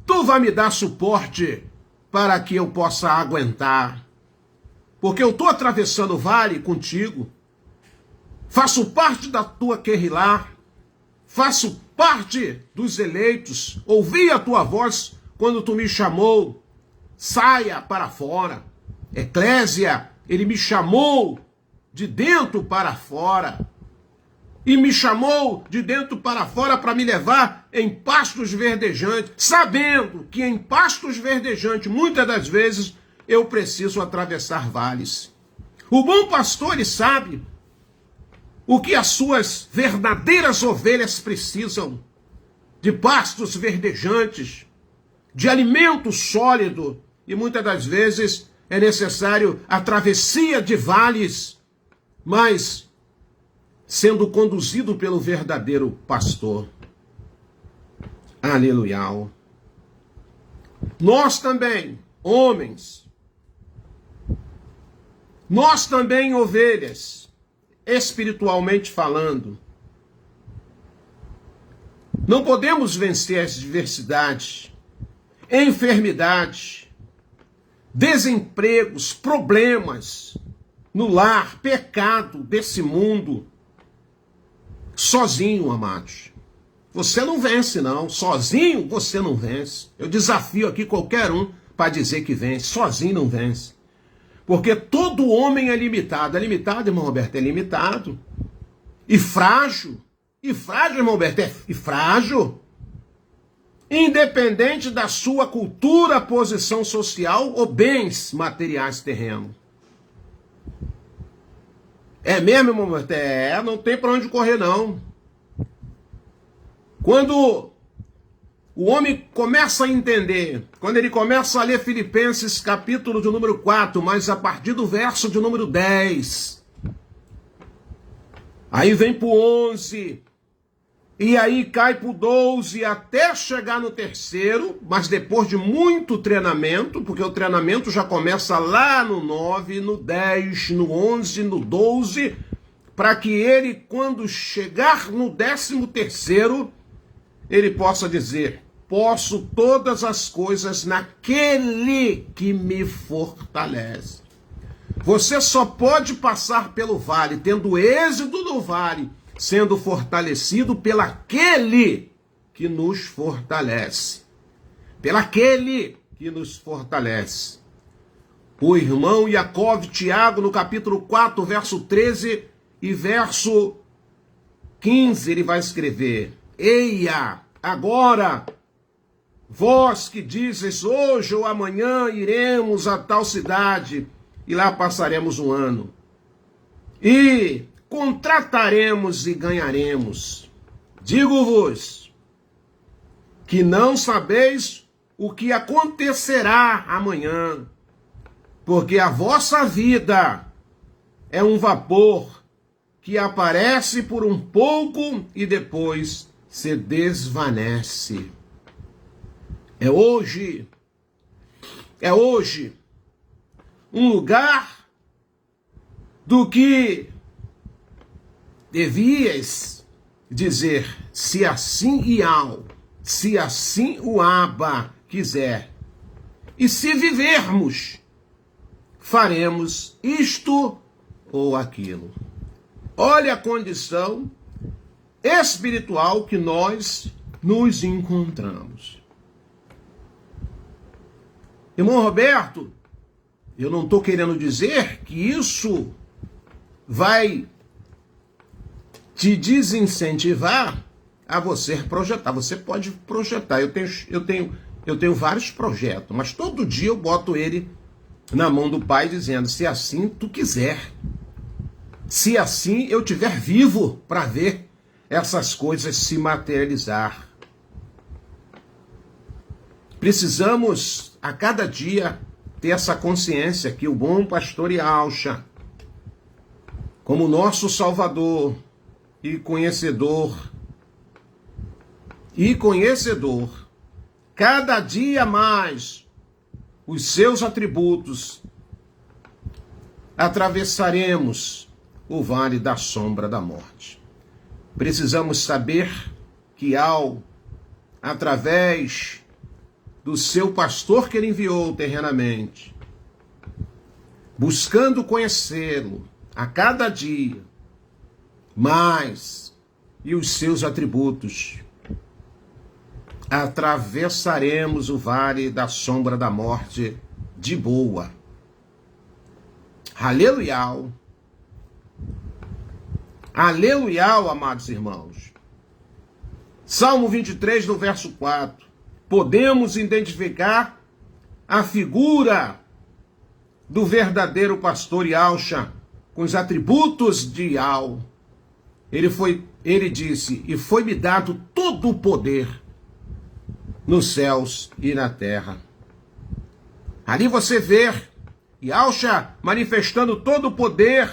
tu vai me dar suporte para que eu possa aguentar. Porque eu estou atravessando o vale contigo. Faço parte da tua Querrilá. Faço parte dos eleitos. Ouvi a tua voz quando tu me chamou. Saia para fora. Eclésia, ele me chamou de dentro para fora. E me chamou de dentro para fora para me levar em pastos verdejantes. Sabendo que em pastos verdejantes, muitas das vezes, eu preciso atravessar vales. O bom pastor, ele sabe o que as suas verdadeiras ovelhas precisam. De pastos verdejantes, de alimento sólido. E muitas das vezes é necessário a travessia de vales, mas sendo conduzido pelo verdadeiro pastor. Aleluia. Nós também, homens, Nós também, ovelhas, espiritualmente falando, não podemos vencer as adversidades, enfermidades, desempregos, problemas no lar, pecado desse mundo, sozinho, amados. Você não vence, não. Sozinho você não vence. Eu desafio aqui qualquer um para dizer que vence. Sozinho não vence. Porque todo homem é limitado. É limitado, irmão Roberto? É limitado. E frágil. E frágil, irmão Roberto? É frágil. Independente da sua cultura, posição social ou bens materiais terrenos. É mesmo, irmão Roberto? É, não tem para onde correr, não. Quando o homem começa a entender, quando ele começa a ler Filipenses capítulo de número 4, mas a partir do verso de número 10, aí vem para o 11, e aí cai para o 12, até chegar no terceiro, mas depois de muito treinamento, porque o treinamento já começa lá no 9, no 10, no 11, no 12, para que ele, quando chegar no 13º, ele possa dizer: posso todas as coisas naquele que me fortalece. Você só pode passar pelo vale, tendo êxito no vale, sendo fortalecido pelaquele que nos fortalece. Pelaquele que nos fortalece. O irmão Yaakov Tiago, no capítulo 4, verso 13 e verso 15, ele vai escrever: eia, agora, vós que dizes, hoje ou amanhã iremos a tal cidade, e lá passaremos um ano, e contrataremos e ganharemos. Digo-vos que não sabeis o que acontecerá amanhã, porque a vossa vida é um vapor que aparece por um pouco e depois se desvanece. É hoje um lugar do que devias dizer: se assim Iau, se assim o Abba quiser, e se vivermos, faremos isto ou aquilo. Olha a condição espiritual que nós nos encontramos. Irmão Roberto, eu não estou querendo dizer que isso vai te desincentivar a você projetar. Você pode projetar. Eu tenho vários projetos, mas todo dia eu boto ele na mão do Pai dizendo: se assim tu quiser, se assim eu tiver vivo para ver essas coisas se materializar. Precisamos a cada dia ter essa consciência que o bom pastor Yahshua, como nosso Salvador e conhecedor, cada dia mais os seus atributos, atravessaremos o vale da sombra da morte. Precisamos saber que através do seu pastor que ele enviou terrenamente, buscando conhecê-lo a cada dia mais e os seus atributos, atravessaremos o vale da sombra da morte de boa. Aleluia! Aleluia, amados irmãos. Salmo 23, no verso 4. Podemos identificar a figura do verdadeiro pastor Yahshua com os atributos de Yahweh. Ele disse: e foi-me dado todo o poder nos céus e na terra. Ali você vê Yahshua manifestando todo o poder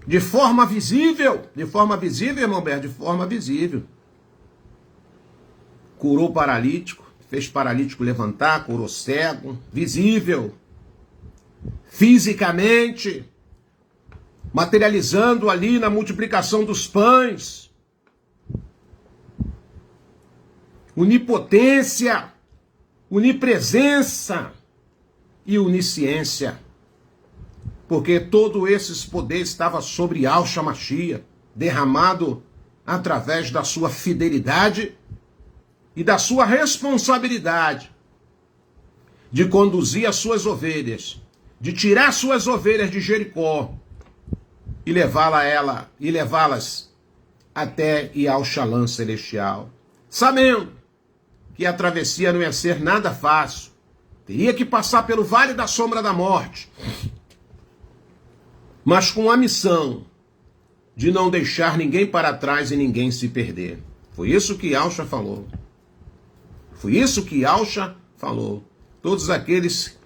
de forma visível, irmão Berto, de forma visível. Curou paralítico, fez paralítico levantar, curou cego, visível. fisicamente, materializando ali na multiplicação dos pães. Onipotência, onipresença e onisciência. Porque todo esses poderes estava sobre Yahshua Mashiach, derramado através da sua fidelidade e da sua responsabilidade de conduzir as suas ovelhas, de tirar suas ovelhas de Jericó e levá-las até Yahushalã celestial, sabendo que a travessia não ia ser nada fácil, teria que passar pelo vale da sombra da morte, mas com a missão de não deixar ninguém para trás e ninguém se perder. Foi isso que Yahshua falou. Foi isso que Yahshua falou. Todos aqueles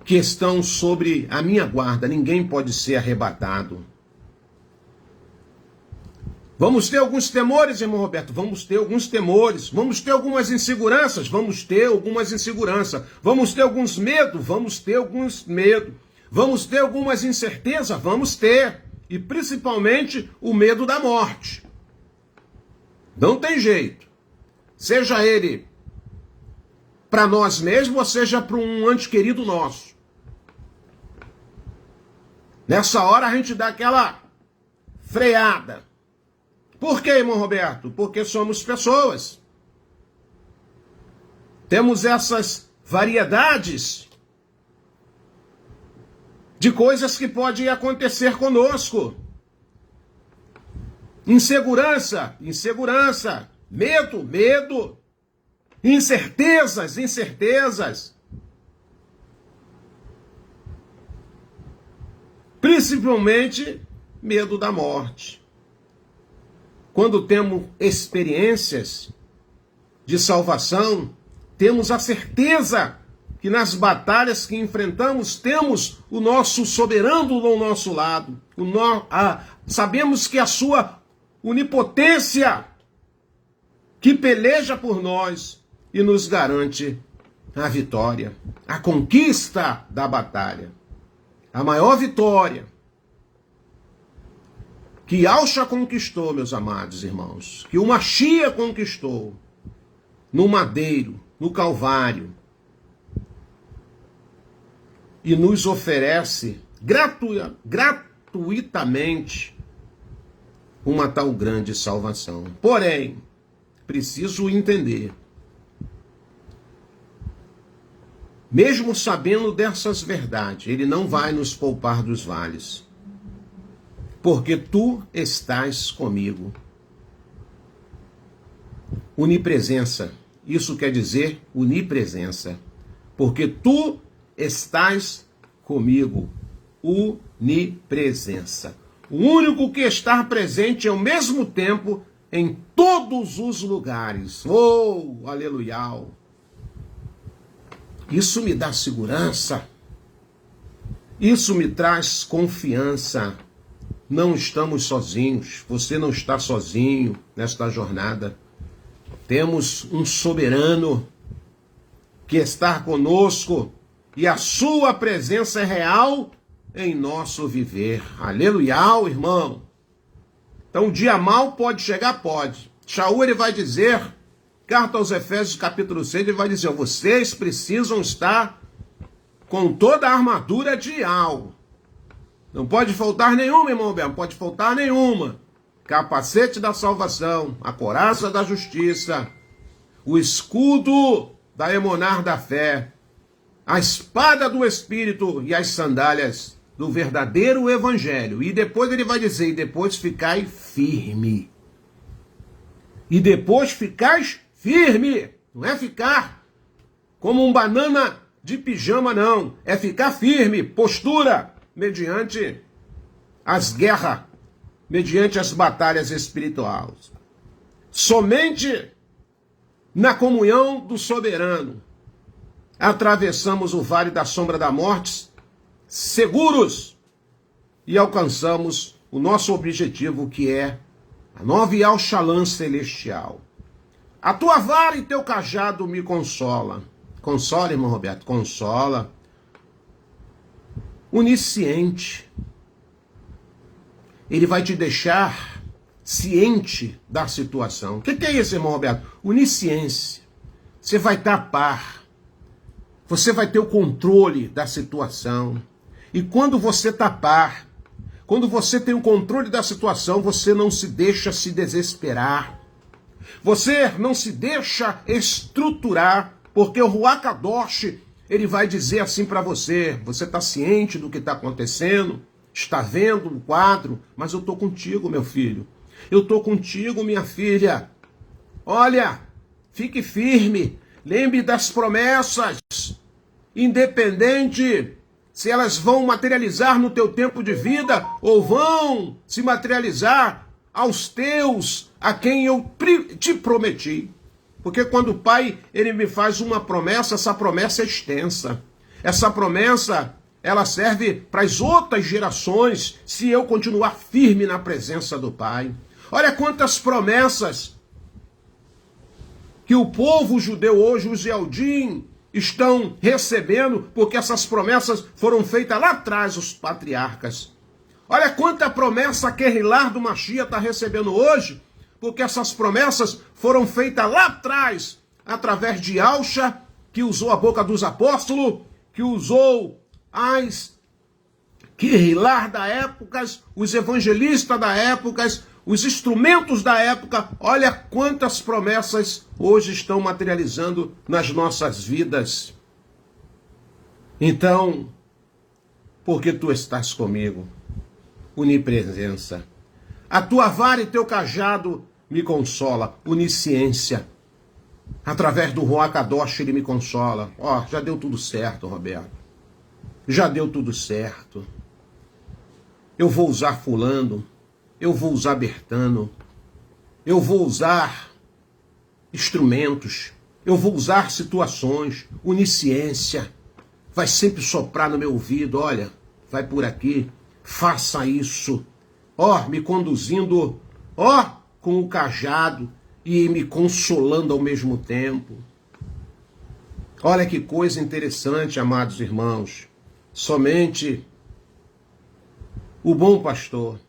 que estão sobre a minha guarda, ninguém pode ser arrebatado. Vamos ter alguns temores, irmão Roberto, vamos ter alguns temores, vamos ter algumas inseguranças, vamos ter algumas inseguranças, vamos ter alguns medos, vamos ter alguns medos, vamos ter algumas incertezas, vamos ter, e principalmente o medo da morte. Não tem jeito, seja ele para nós mesmos, ou seja para um ente querido nosso. Nessa hora a gente dá aquela freada. Por quê, irmão Roberto? Porque somos pessoas. Temos essas variedades de coisas que podem acontecer conosco. Insegurança, medo, incertezas. Principalmente medo da morte. Quando temos experiências de salvação, temos a certeza que nas batalhas que enfrentamos, temos o nosso soberano ao nosso lado. Sabemos que a sua onipotência que peleja por nós e nos garante a vitória, a conquista da batalha. A maior vitória que Yahshua conquistou, meus amados irmãos, que o Mashiach conquistou no madeiro, no Calvário, e nos oferece gratuitamente uma tal grande salvação. Porém, preciso entender, mesmo sabendo dessas verdades, ele não vai nos poupar dos vales. Porque tu estás comigo. Onipresença. Isso quer dizer onipresença. Porque tu estás comigo. Onipresença. O único que está presente ao mesmo tempo em todos os lugares. Oh, aleluia. Isso me dá segurança. Isso me traz confiança. Não estamos sozinhos, você não está sozinho nesta jornada. Temos um soberano que está conosco e a sua presença é real em nosso viver. Aleluia, irmão. Então o dia mal pode chegar? Pode. Shaul ele vai dizer, carta aos Efésios capítulo 6, ele vai dizer, vocês precisam estar com toda a armadura de Yahweh. Não pode faltar nenhuma, irmão Roberto, não pode faltar nenhuma. Capacete da salvação, a coraça da justiça, o escudo da emuná da fé, a espada do Espírito e as sandálias do verdadeiro evangelho. E depois ele vai dizer, e depois ficai firme. E depois ficais firme. Não é ficar como um banana de pijama, não. É ficar firme, postura, mediante as guerras, mediante as batalhas espirituais. Somente na comunhão do soberano atravessamos o vale da sombra da morte seguros e alcançamos o nosso objetivo, que é a nova Yahushalã celestial. A tua vara e teu cajado me consola. Consola, irmão Roberto, consola. onisciente. Ele vai te deixar ciente da situação. O que é isso, irmão Roberto? Onisciência. Você vai estar a par. Você vai ter o controle da situação. E quando você está a par, quando você tem o controle da situação, você não se deixa se desesperar. Você não se deixa estruturar, porque o Ruach Kadosh, ele vai dizer assim para você: você está ciente do que está acontecendo, está vendo o quadro, mas eu estou contigo, meu filho. Eu estou contigo, minha filha. Olha, fique firme, lembre das promessas, independente se elas vão materializar no teu tempo de vida ou vão se materializar aos teus, a quem eu te prometi. Porque quando o Pai, ele me faz uma promessa, essa promessa é extensa. Essa promessa, ela serve para as outras gerações, se eu continuar firme na presença do Pai. Olha quantas promessas que o povo judeu hoje, os Eldim, estão recebendo, porque essas promessas foram feitas lá atrás, os patriarcas. Olha quanta promessa que Kerilar do Mashiach está recebendo hoje, porque essas promessas foram feitas lá atrás, através de Alcha, que usou a boca dos apóstolos, que usou as Kerilar da época, os evangelistas da época, os instrumentos da época. Olha quantas promessas hoje estão materializando nas nossas vidas. Então, porque tu estás comigo, onipresença. A tua vara e teu cajado me consola, onisciência. Através do Ruach Kadosh ele me consola. Ó, já deu tudo certo, Roberto. Já deu tudo certo. Eu vou usar fulano, eu vou usar Bertano, eu vou usar instrumentos, eu vou usar situações, onisciência. Vai sempre soprar no meu ouvido: olha, vai por aqui, faça isso. Ó, me conduzindo, ó, com o cajado e me consolando ao mesmo tempo. Olha que coisa interessante, amados irmãos. Somente o bom pastor,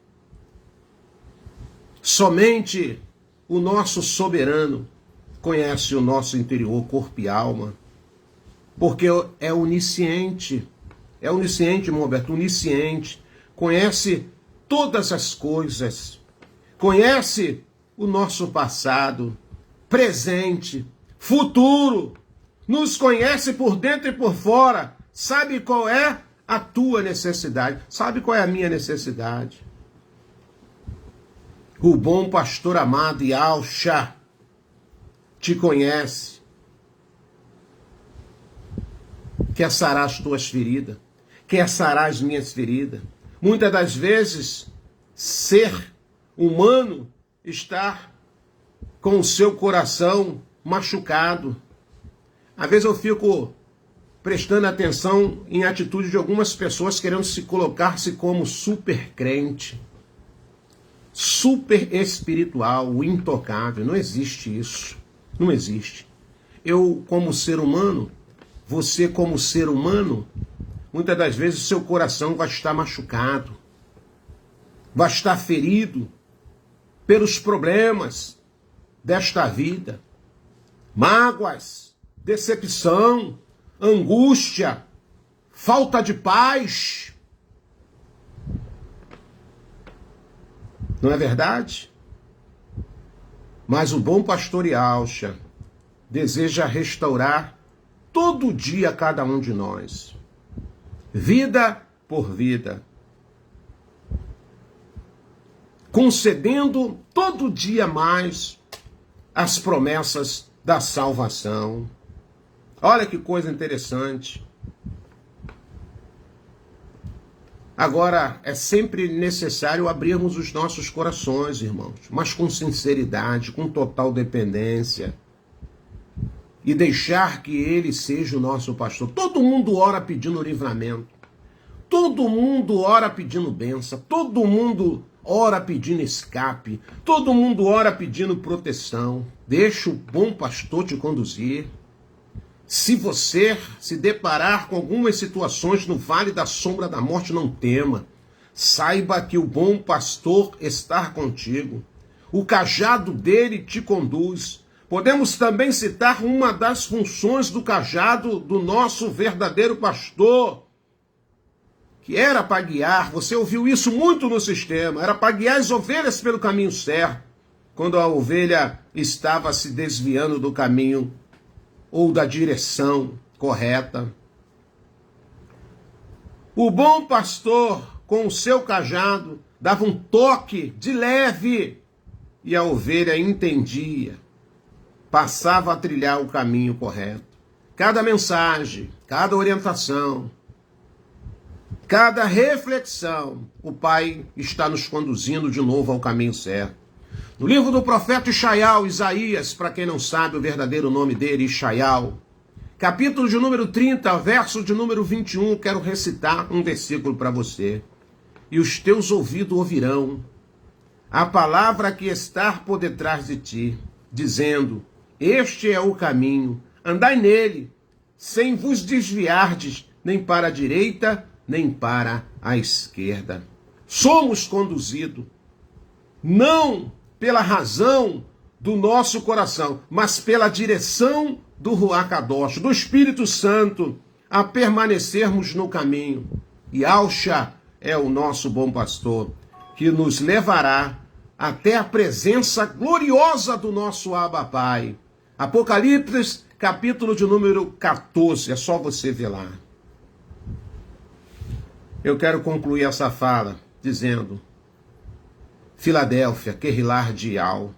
somente o nosso soberano conhece o nosso interior, corpo e alma, porque é onisciente, irmão Roberto, onisciente, conhece todas as coisas, conhece o nosso passado, presente, futuro, nos conhece por dentro e por fora, sabe qual é a tua necessidade, sabe qual é a minha necessidade. O bom pastor amado Yahshua te conhece, quer sarar as tuas feridas, quer sarar as minhas feridas. Muitas das vezes, ser humano está com o seu coração machucado. Às vezes eu fico prestando atenção em atitude de algumas pessoas querendo se colocar-se como super crente, super espiritual, o intocável. Não existe isso. Não existe. Eu, como ser humano, você, como ser humano, muitas das vezes o seu coração vai estar machucado, vai estar ferido pelos problemas desta vida, mágoas, decepção, angústia, falta de paz. Não é verdade? Mas o bom pastor Yahshua deseja restaurar todo dia cada um de nós, vida por vida, concedendo todo dia mais as promessas da salvação. Olha que coisa interessante. Agora, é sempre necessário abrirmos os nossos corações, irmãos, mas com sinceridade, com total dependência, e deixar que Ele seja o nosso pastor. Todo mundo ora pedindo livramento, todo mundo ora pedindo bênção, todo mundo ora pedindo escape, todo mundo ora pedindo proteção. Deixa o bom pastor te conduzir. Se você se deparar com algumas situações no vale da sombra da morte, não tema. Saiba que o bom pastor está contigo. O cajado dele te conduz. Podemos também citar uma das funções do cajado do nosso verdadeiro pastor, que era para guiar, você ouviu isso muito no sistema, era para guiar as ovelhas pelo caminho certo, quando a ovelha estava se desviando do caminho ou da direção correta. O bom pastor, com o seu cajado, dava um toque de leve e a ovelha entendia, passava a trilhar o caminho correto. Cada mensagem, cada orientação, cada reflexão, o Pai está nos conduzindo de novo ao caminho certo. No livro do profeta Isaías, para quem não sabe o verdadeiro nome dele, Ishaial, capítulo de número 30, verso de número 21, quero recitar um versículo para você. E os teus ouvidos ouvirão a palavra que está por detrás de ti, dizendo, este é o caminho, andai nele, sem vos desviardes, nem para a direita, nem para a esquerda. Somos conduzidos, não pela razão do nosso coração, mas pela direção do Ruach Kadosh, do Espírito Santo, a permanecermos no caminho. E Yahshua é o nosso bom pastor, que nos levará até a presença gloriosa do nosso Abba Pai. Apocalipse, capítulo de número 14, é só você ver lá. Eu quero concluir essa fala dizendo, Filadélfia, Kehilah Dial,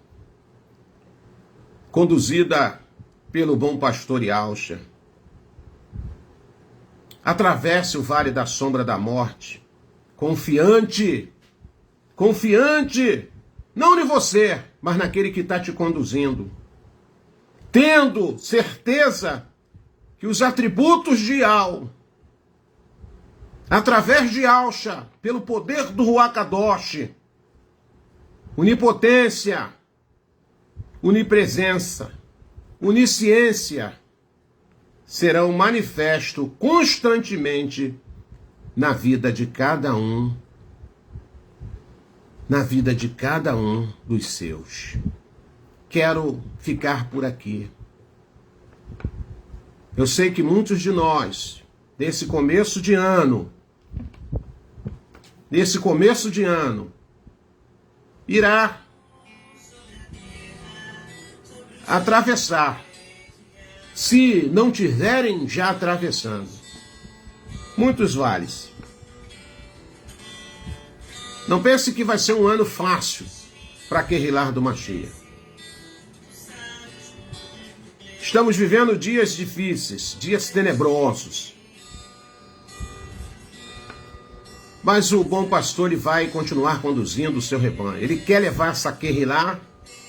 conduzida pelo bom pastor Yahshua, atravesse o vale da sombra da morte, confiante, não em você, mas naquele que está te conduzindo, tendo certeza que os atributos de Yahweh, através de Yahshua, pelo poder do Ruach Kadosh, onipotência, onipresença, onisciência, serão manifestos constantemente na vida de cada um, dos seus. Quero ficar por aqui. Eu sei que muitos de nós, nesse começo de ano, irá atravessar, se não tiverem já atravessando, muitos vales. Não pense que vai ser um ano fácil para Kehilah do Mashiach. Estamos vivendo dias difíceis, dias tenebrosos. Mas o bom pastor, ele vai continuar conduzindo o seu rebanho. Ele quer levar essa Kehilah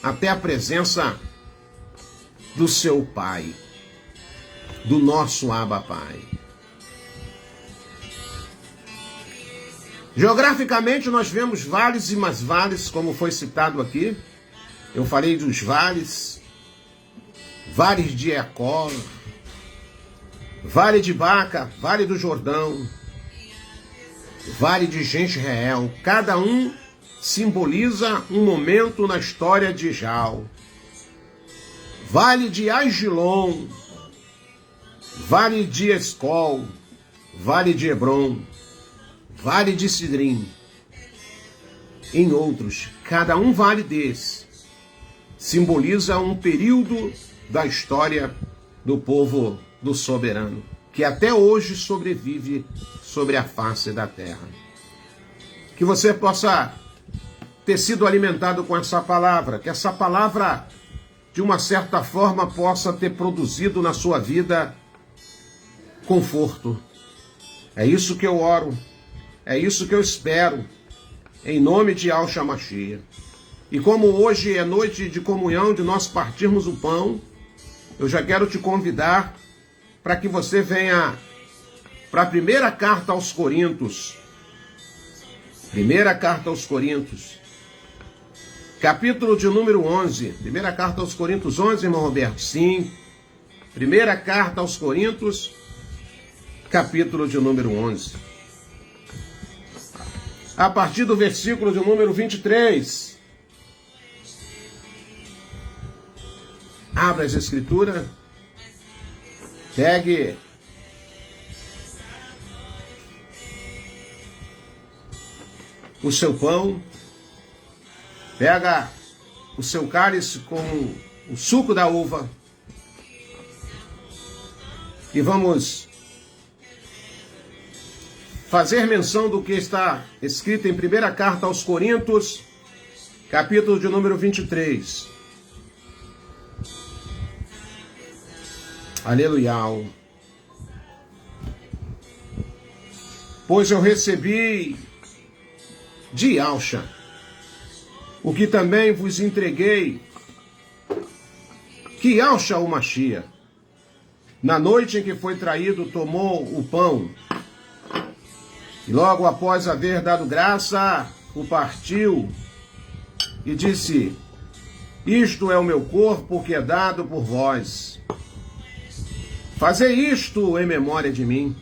até a presença do seu Pai, do nosso Abba Pai. Geograficamente, nós vemos vales e mais vales, como foi citado aqui. Eu falei dos vales, vales de Ecol, vale de Baca, vale do Jordão, vale de Jezreel. Cada um simboliza um momento na história de Israel. Vale de Aigilon, vale de Escol, vale de Hebron, vale de Sidrim, em outros. Cada um vale desse simboliza um período da história do povo do soberano, que até hoje sobrevive sobre a face da terra. Que você possa ter sido alimentado com essa palavra, que essa palavra, de uma certa forma, possa ter produzido na sua vida conforto. É isso que eu oro, é isso que eu espero, em nome de Yahshua Mashiach. E como hoje é noite de comunhão, de nós partirmos o pão, eu já quero te convidar para que você venha para a primeira carta aos Coríntios. Primeira carta aos Coríntios, capítulo de número 11. Primeira carta aos Coríntios 11, irmão Roberto. Sim, Primeira carta aos Coríntios, capítulo de número 11. A partir do versículo de número 23. Abra as escrituras. Pegue o seu pão. Pega o seu cálice com o suco da uva. E vamos fazer menção do que está escrito em primeira carta aos Coríntios, capítulo de número 23. Aleluia. Pois eu recebi de Yahshua o que também vos entreguei, que Yahshua o Mashiach, na noite em que foi traído, tomou o pão e logo após haver dado graça, o partiu e disse: isto é o meu corpo que é dado por vós. Fazei isto em memória de mim.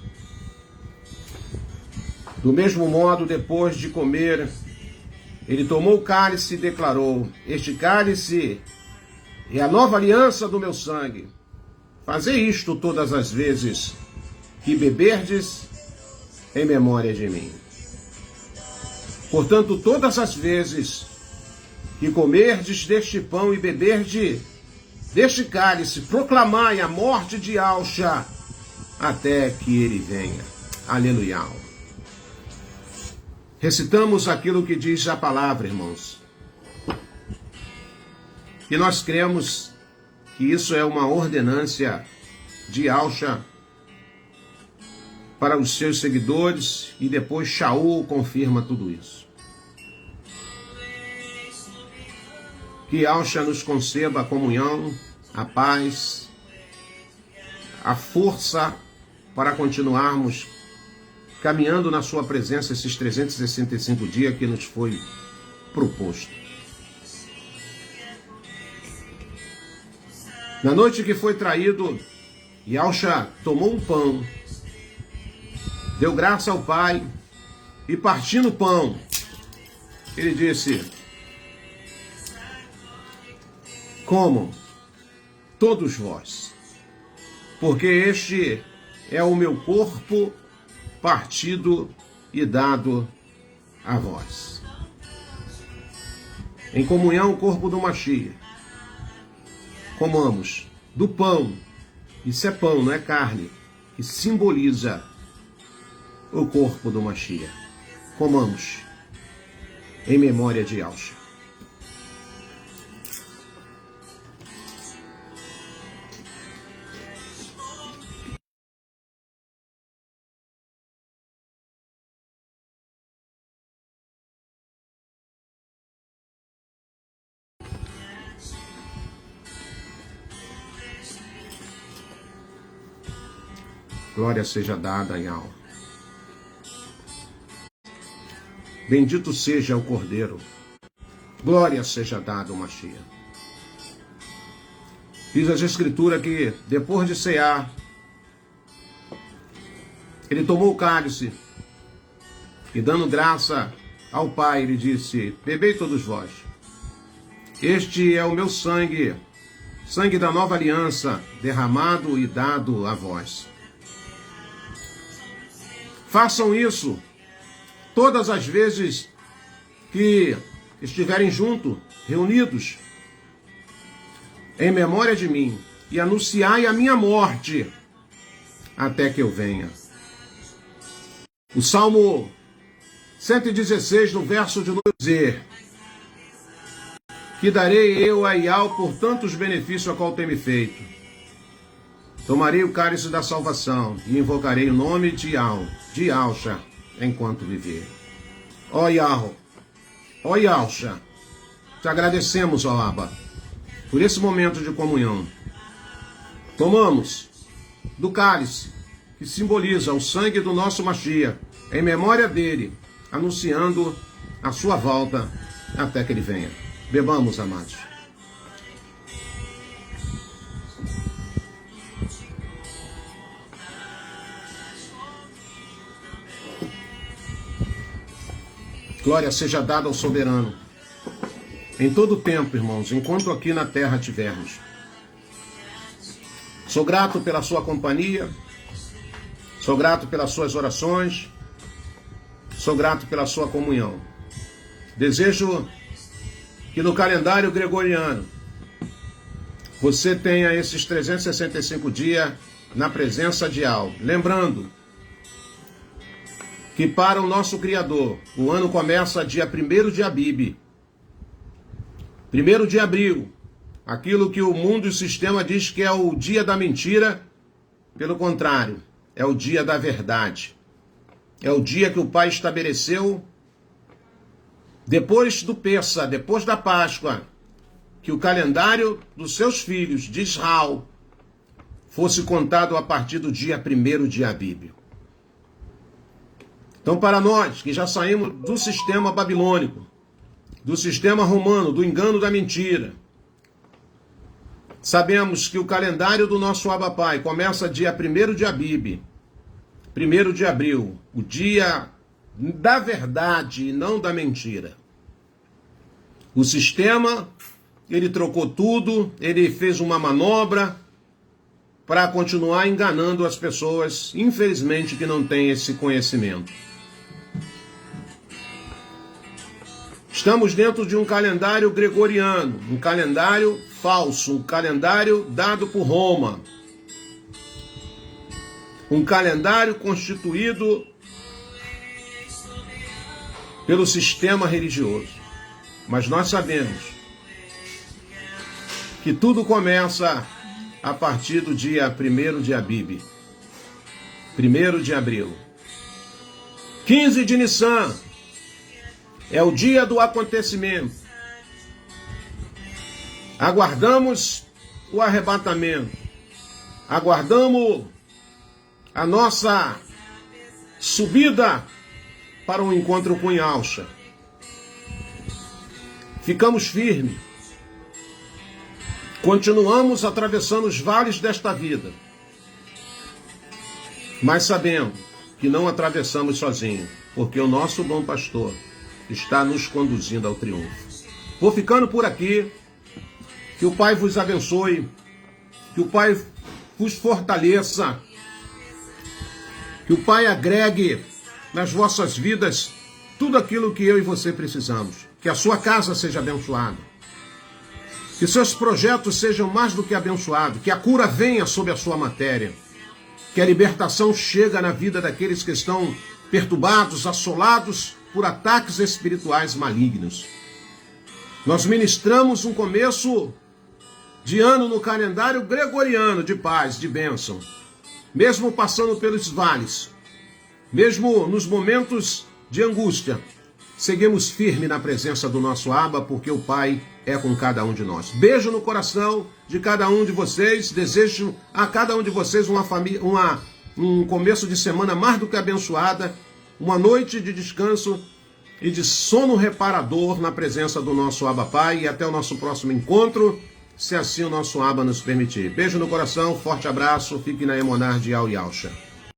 Do mesmo modo, depois de comer, ele tomou o cálice e declarou: este cálice é a nova aliança do meu sangue. Fazei isto todas as vezes que beberdes em memória de mim. Portanto, todas as vezes que comerdes deste pão e beberdes deste cálice, proclamai a morte de Yahshua até que ele venha. Aleluia. Recitamos aquilo que diz a palavra, irmãos. E nós cremos que isso é uma ordenância de Yahshua para os seus seguidores, e depois Shaul confirma tudo isso. Que Yahshua nos conceda a comunhão, a paz, a força para continuarmos caminhando na sua presença esses 365 dias que nos foi proposto. Na noite que foi traído, Yahshua tomou um pão, deu graça ao Pai e, partindo o pão, ele disse: comam todos vós, porque este é o meu corpo partido e dado a vós. Em comunhão, o corpo do Mashiach. Comamos do pão, isso é pão, não é carne, que simboliza o corpo do Mashiach. Comamos em memória de Yahshua. Glória seja dada a Yahweh. Bendito seja o Cordeiro. Glória seja dada ao Mashiach. Diz as Escrituras que, depois de cear, ele tomou o cálice e, dando graça ao Pai, ele disse: bebei todos vós. Este é o meu sangue, sangue da nova aliança, derramado e dado a vós. Façam isso todas as vezes que estiverem juntos, reunidos, em memória de mim, e anunciai a minha morte até que eu venha. O Salmo 116, no verso de número 10, que darei eu a Yahweh por tantos benefícios a qual tem me feito. Tomarei o cálice da salvação e invocarei o nome de Yahweh, de Yahshua, enquanto viver. Ó Yahweh, ó Yahshua, te agradecemos, ó Abba, por esse momento de comunhão. Tomamos do cálice, que simboliza o sangue do nosso Mashiach, em memória dele, anunciando a sua volta até que ele venha. Bebamos, amados. Glória seja dada ao soberano. Em todo o tempo, irmãos, enquanto aqui na terra tivermos. Sou grato pela sua companhia. Sou grato pelas suas orações. Sou grato pela sua comunhão. Desejo que no calendário gregoriano você tenha esses 365 dias na presença de algo. Lembrando que para o nosso Criador, o ano começa dia 1º de Abib, 1º de abril. Aquilo que o mundo e o sistema diz que é o dia da mentira, pelo contrário, é o dia da verdade. É o dia que o Pai estabeleceu depois do Pêssar, depois da Páscoa, que o calendário dos seus filhos de Israel fosse contado a partir do dia 1º de Abib. Então, para nós que já saímos do sistema babilônico, do sistema romano, do engano da mentira, sabemos que o calendário do nosso Abba Pai começa dia 1º de Abib, 1º de abril, o dia da verdade e não da mentira. O sistema, ele trocou tudo, ele fez uma manobra para continuar enganando as pessoas, infelizmente, que não têm esse conhecimento. Estamos dentro de um calendário gregoriano, um calendário falso, um calendário dado por Roma. Um calendário constituído pelo sistema religioso. Mas nós sabemos que tudo começa a partir do dia 1º de Abib, 1º de abril. 15 de Nissan é o dia do acontecimento. Aguardamos o arrebatamento. Aguardamos a nossa subida para um encontro com Yahshua. Ficamos firmes. Continuamos atravessando os vales desta vida. Mas sabemos que não atravessamos sozinhos, porque o nosso bom pastor está nos conduzindo ao triunfo. Vou ficando por aqui. Que o Pai vos abençoe. Que o Pai vos fortaleça. Que o Pai agregue nas vossas vidas tudo aquilo que eu e você precisamos. Que a sua casa seja abençoada. Que seus projetos sejam mais do que abençoados. Que a cura venha sobre a sua matéria. Que a libertação chegue na vida daqueles que estão perturbados, assolados por ataques espirituais malignos. Nós ministramos um começo de ano no calendário gregoriano de paz, de bênção. Mesmo passando pelos vales, mesmo nos momentos de angústia, seguimos firmes na presença do nosso Abba, porque o Pai é com cada um de nós. Beijo no coração de cada um de vocês. Desejo a cada um de vocês um começo de semana mais do que abençoada, uma noite de descanso e de sono reparador na presença do nosso Abba Pai. E até o nosso próximo encontro, se assim o nosso Abba nos permitir. Beijo no coração, forte abraço, fique na Emonar de Yahshua.